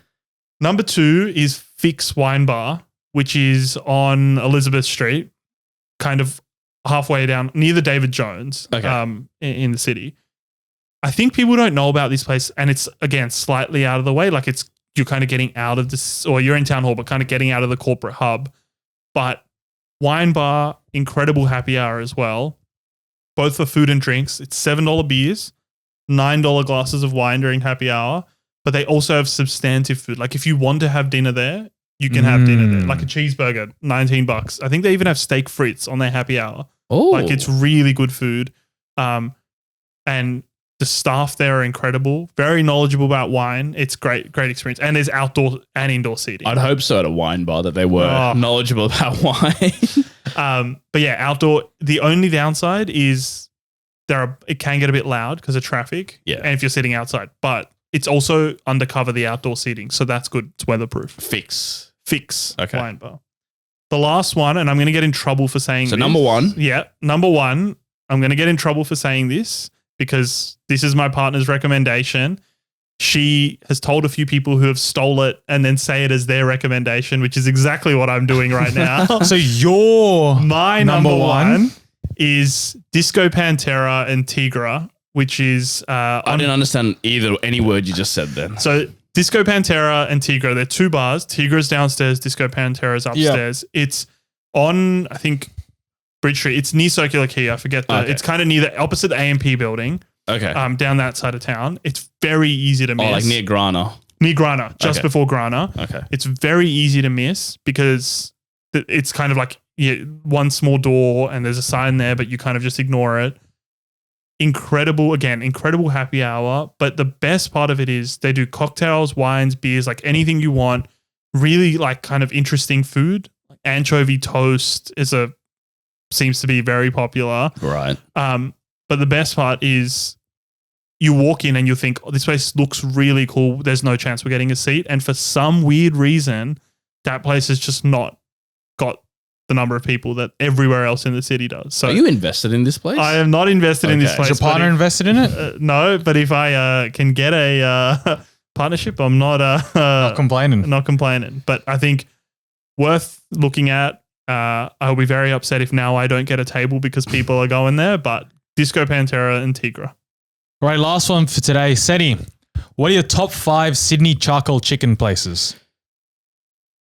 Number 2 is Fix Wine Bar, which is on Elizabeth Street, kind of halfway down near the David Jones in the city. I think people don't know about this place, and it's, again, slightly out of the way. Like you're kind of getting out of this, or you're in Town Hall, but kind of getting out of the corporate hub. But wine bar, incredible happy hour as well, both for food and drinks. It's $7 beers, $9 glasses of wine during happy hour, but they also have substantive food. Like if you want to have dinner there, you can have dinner there. Like a cheeseburger, $19. I think they even have steak frites on their happy hour. Oh. Like it's really good food. And the staff there are incredible, very knowledgeable about wine. It's great experience. And there's outdoor and indoor seating. I'd hope so at a wine bar that they were knowledgeable about wine. But yeah, outdoor. The only downside is it can get a bit loud because of traffic. Yeah. And if you're sitting outside, but it's also undercover the outdoor seating. So that's good. It's weatherproof. Fix Okay. Wine bar. The last one, and I'm going to get in trouble for saying So this. number 1. Yeah. Number 1, I'm going to get in trouble for saying this because this is my partner's recommendation. She has told a few people who have stole it and then say it as their recommendation, which is exactly what I'm doing right now. So your My number one is Disco Pantera and Tigra, which is I didn't understand any word you just said then. So Disco Pantera and Tigra, they're 2 bars. Tigra's downstairs, Disco Pantera's upstairs. It's on, I think, Bridge Street. It's near Circular Quay. I forget the. Okay. It's kind of near the opposite AMP building. Okay. Down that side of town. It's very easy to miss. Oh, like near Grana. Near Grana, just Okay. before Grana. Okay. It's very easy to miss because it's kind of like one small door and there's a sign there, but you kind of just ignore it. Incredible happy hour. But the best part of it is they do cocktails, wines, beers, like anything you want. Really like kind of interesting food. Anchovy toast seems to be very popular. Right. But the best part is you walk in and you think, oh, this place looks really cool. There's no chance we're getting a seat. And for some weird reason, that place has just not got the number of people that everywhere else in the city does. So Are you invested in this place? I am not invested in this Okay. place. Is your partner invested in it? No, but if I can get a partnership, I'm not Not complaining. not complaining. But I think worth looking at. I'll be very upset if now I don't get a table because people are going there. But Disco Pantera and Tigra. All right, last one for today. Seti, what are your top 5 Sydney charcoal chicken places?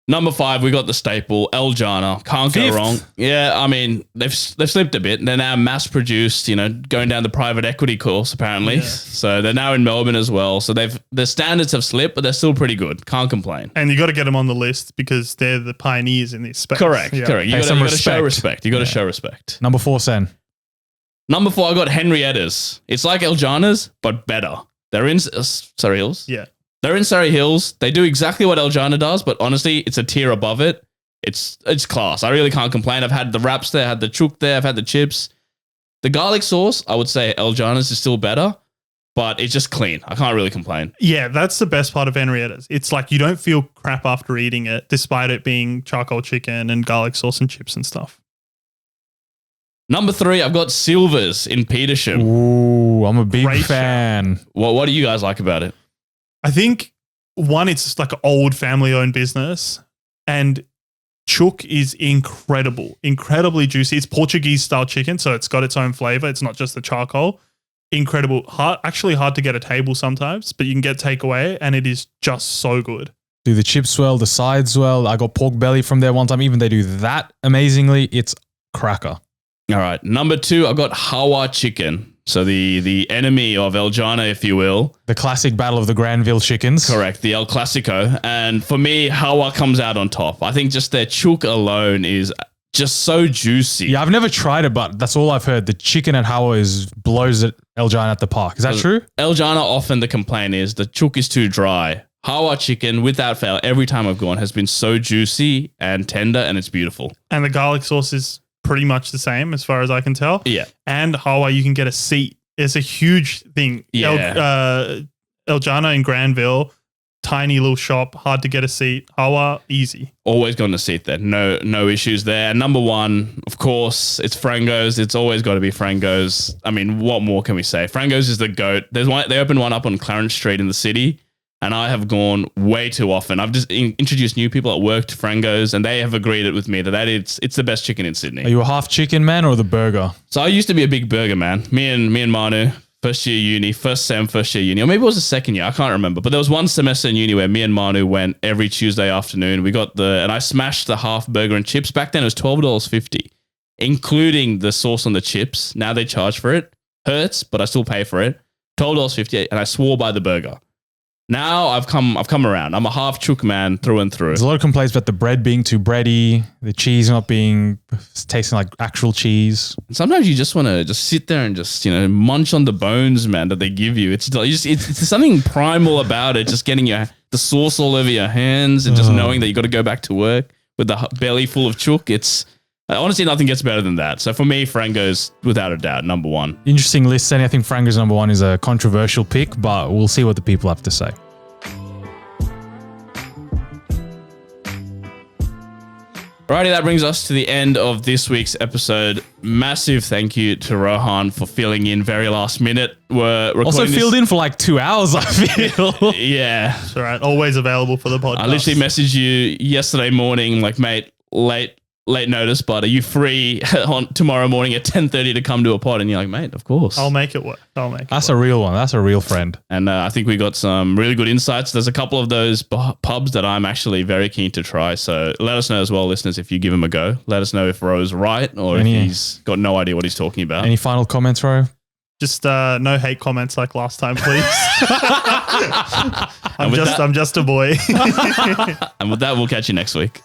Number 5, we got the staple, El Jana. Can't Fifth. go wrong. Yeah, I mean, they've slipped a bit. They're now mass produced, going down the private equity course, apparently. Yeah. So they're now in Melbourne as well. So the standards have slipped, but they're still pretty good. Can't complain. And you got to get them on the list because they're the pioneers in this space. Correct. Yeah. Correct. You Pay some got to show respect. respect. You got to show respect. Number 4, Sen. Number 4, I got Henrietta's. It's like El Jana's, but better. They're in Surrey Hills. Yeah. They're in Surrey Hills. They do exactly what El Jana does, but honestly, it's a tier above it. It's class. I really can't complain. I've had the wraps there, I had the chook there, I've had the chips. The garlic sauce, I would say El Jana's is still better, but it's just clean. I can't really complain. Yeah, that's the best part of Henrietta's. It's like you don't feel crap after eating it, despite it being charcoal chicken and garlic sauce and chips and stuff. Number 3, I've got Silver's in Petersham. Ooh, I'm a big Great fan. What do you guys like about it? I think, one, it's just like an old family-owned business, and chook is incredibly juicy. It's Portuguese-style chicken, so it's got its own flavor. It's not just the charcoal. Incredible. Actually hard to get a table sometimes, but you can get takeaway, and it is just so good. Do the chips well, the sides well. I got pork belly from there one time. Even they do that amazingly. It's cracker. All right. Number 2, I've got Hawa chicken. So the enemy of El Jana, if you will. The classic battle of the Granville chickens. Correct. The El Clasico. And for me, Hawa comes out on top. I think just their chook alone is just so juicy. Yeah, I've never tried it, but that's all I've heard. The chicken at Hawa blows at El Jana at the park. Is that true? El Jana, often the complaint is the chook is too dry. Hawa chicken, without fail, every time I've gone, has been so juicy and tender, and it's beautiful. And the garlic sauce is pretty much the same as far as I can tell. Yeah. And Hawa, you can get a seat. It's a huge thing. Yeah. El Jana in Granville, tiny little shop, hard to get a seat. Hawa, easy. Always going to seat there. No issues there. And number 1, of course, it's Frango's. It's always got to be Frango's. I mean, what more can we say? Frango's is the GOAT. There's one. They opened one up on Clarence Street in the city, and I have gone way too often. I've just introduced new people at work to Frango's, and they have agreed it with me that it's the best chicken in Sydney. Are you a half chicken man or the burger? So I used to be a big burger man. Me and Manu, first year uni, first year uni, or maybe it was the second year. I can't remember. But there was one semester in uni where me and Manu went every Tuesday afternoon. And I smashed the half burger and chips. Back then it was $12.50, including the sauce on the chips. Now they charge for it. Hurts, but I still pay for it. $12.50, and I swore by the burger. Now I've come around. I'm a half chook man through and through. There's a lot of complaints about the bread being too bready, the cheese not tasting like actual cheese. Sometimes you just want to just sit there and just, munch on the bones, man, that they give you. It's something primal about it. Just getting the sauce all over your hands and just knowing that you got to go back to work with the belly full of chook. It's honestly, nothing gets better than that. So for me, Frango's without a doubt number 1. Interesting list, Senny. I think Frango's number 1 is a controversial pick, but we'll see what the people have to say. Alrighty, that brings us to the end of this week's episode. Massive thank you to Rohan for filling in very last minute. We're also filled in for like 2 hours, I feel. Yeah. It's all right. Always available for the podcast. I literally messaged you yesterday morning, like, mate, late notice, but are you free on tomorrow morning at 10:30 to come to a pod? And you're like, mate, of course. I'll make it work. That's a real one. That's a real friend. And I think we got some really good insights. There's a couple of those pubs that I'm actually very keen to try. So let us know as well, listeners, if you give him a go. Let us know if Ro's right or if he's got no idea what he's talking about. Any final comments, Ro? Just no hate comments like last time, please. I'm just a boy. And with that, we'll catch you next week.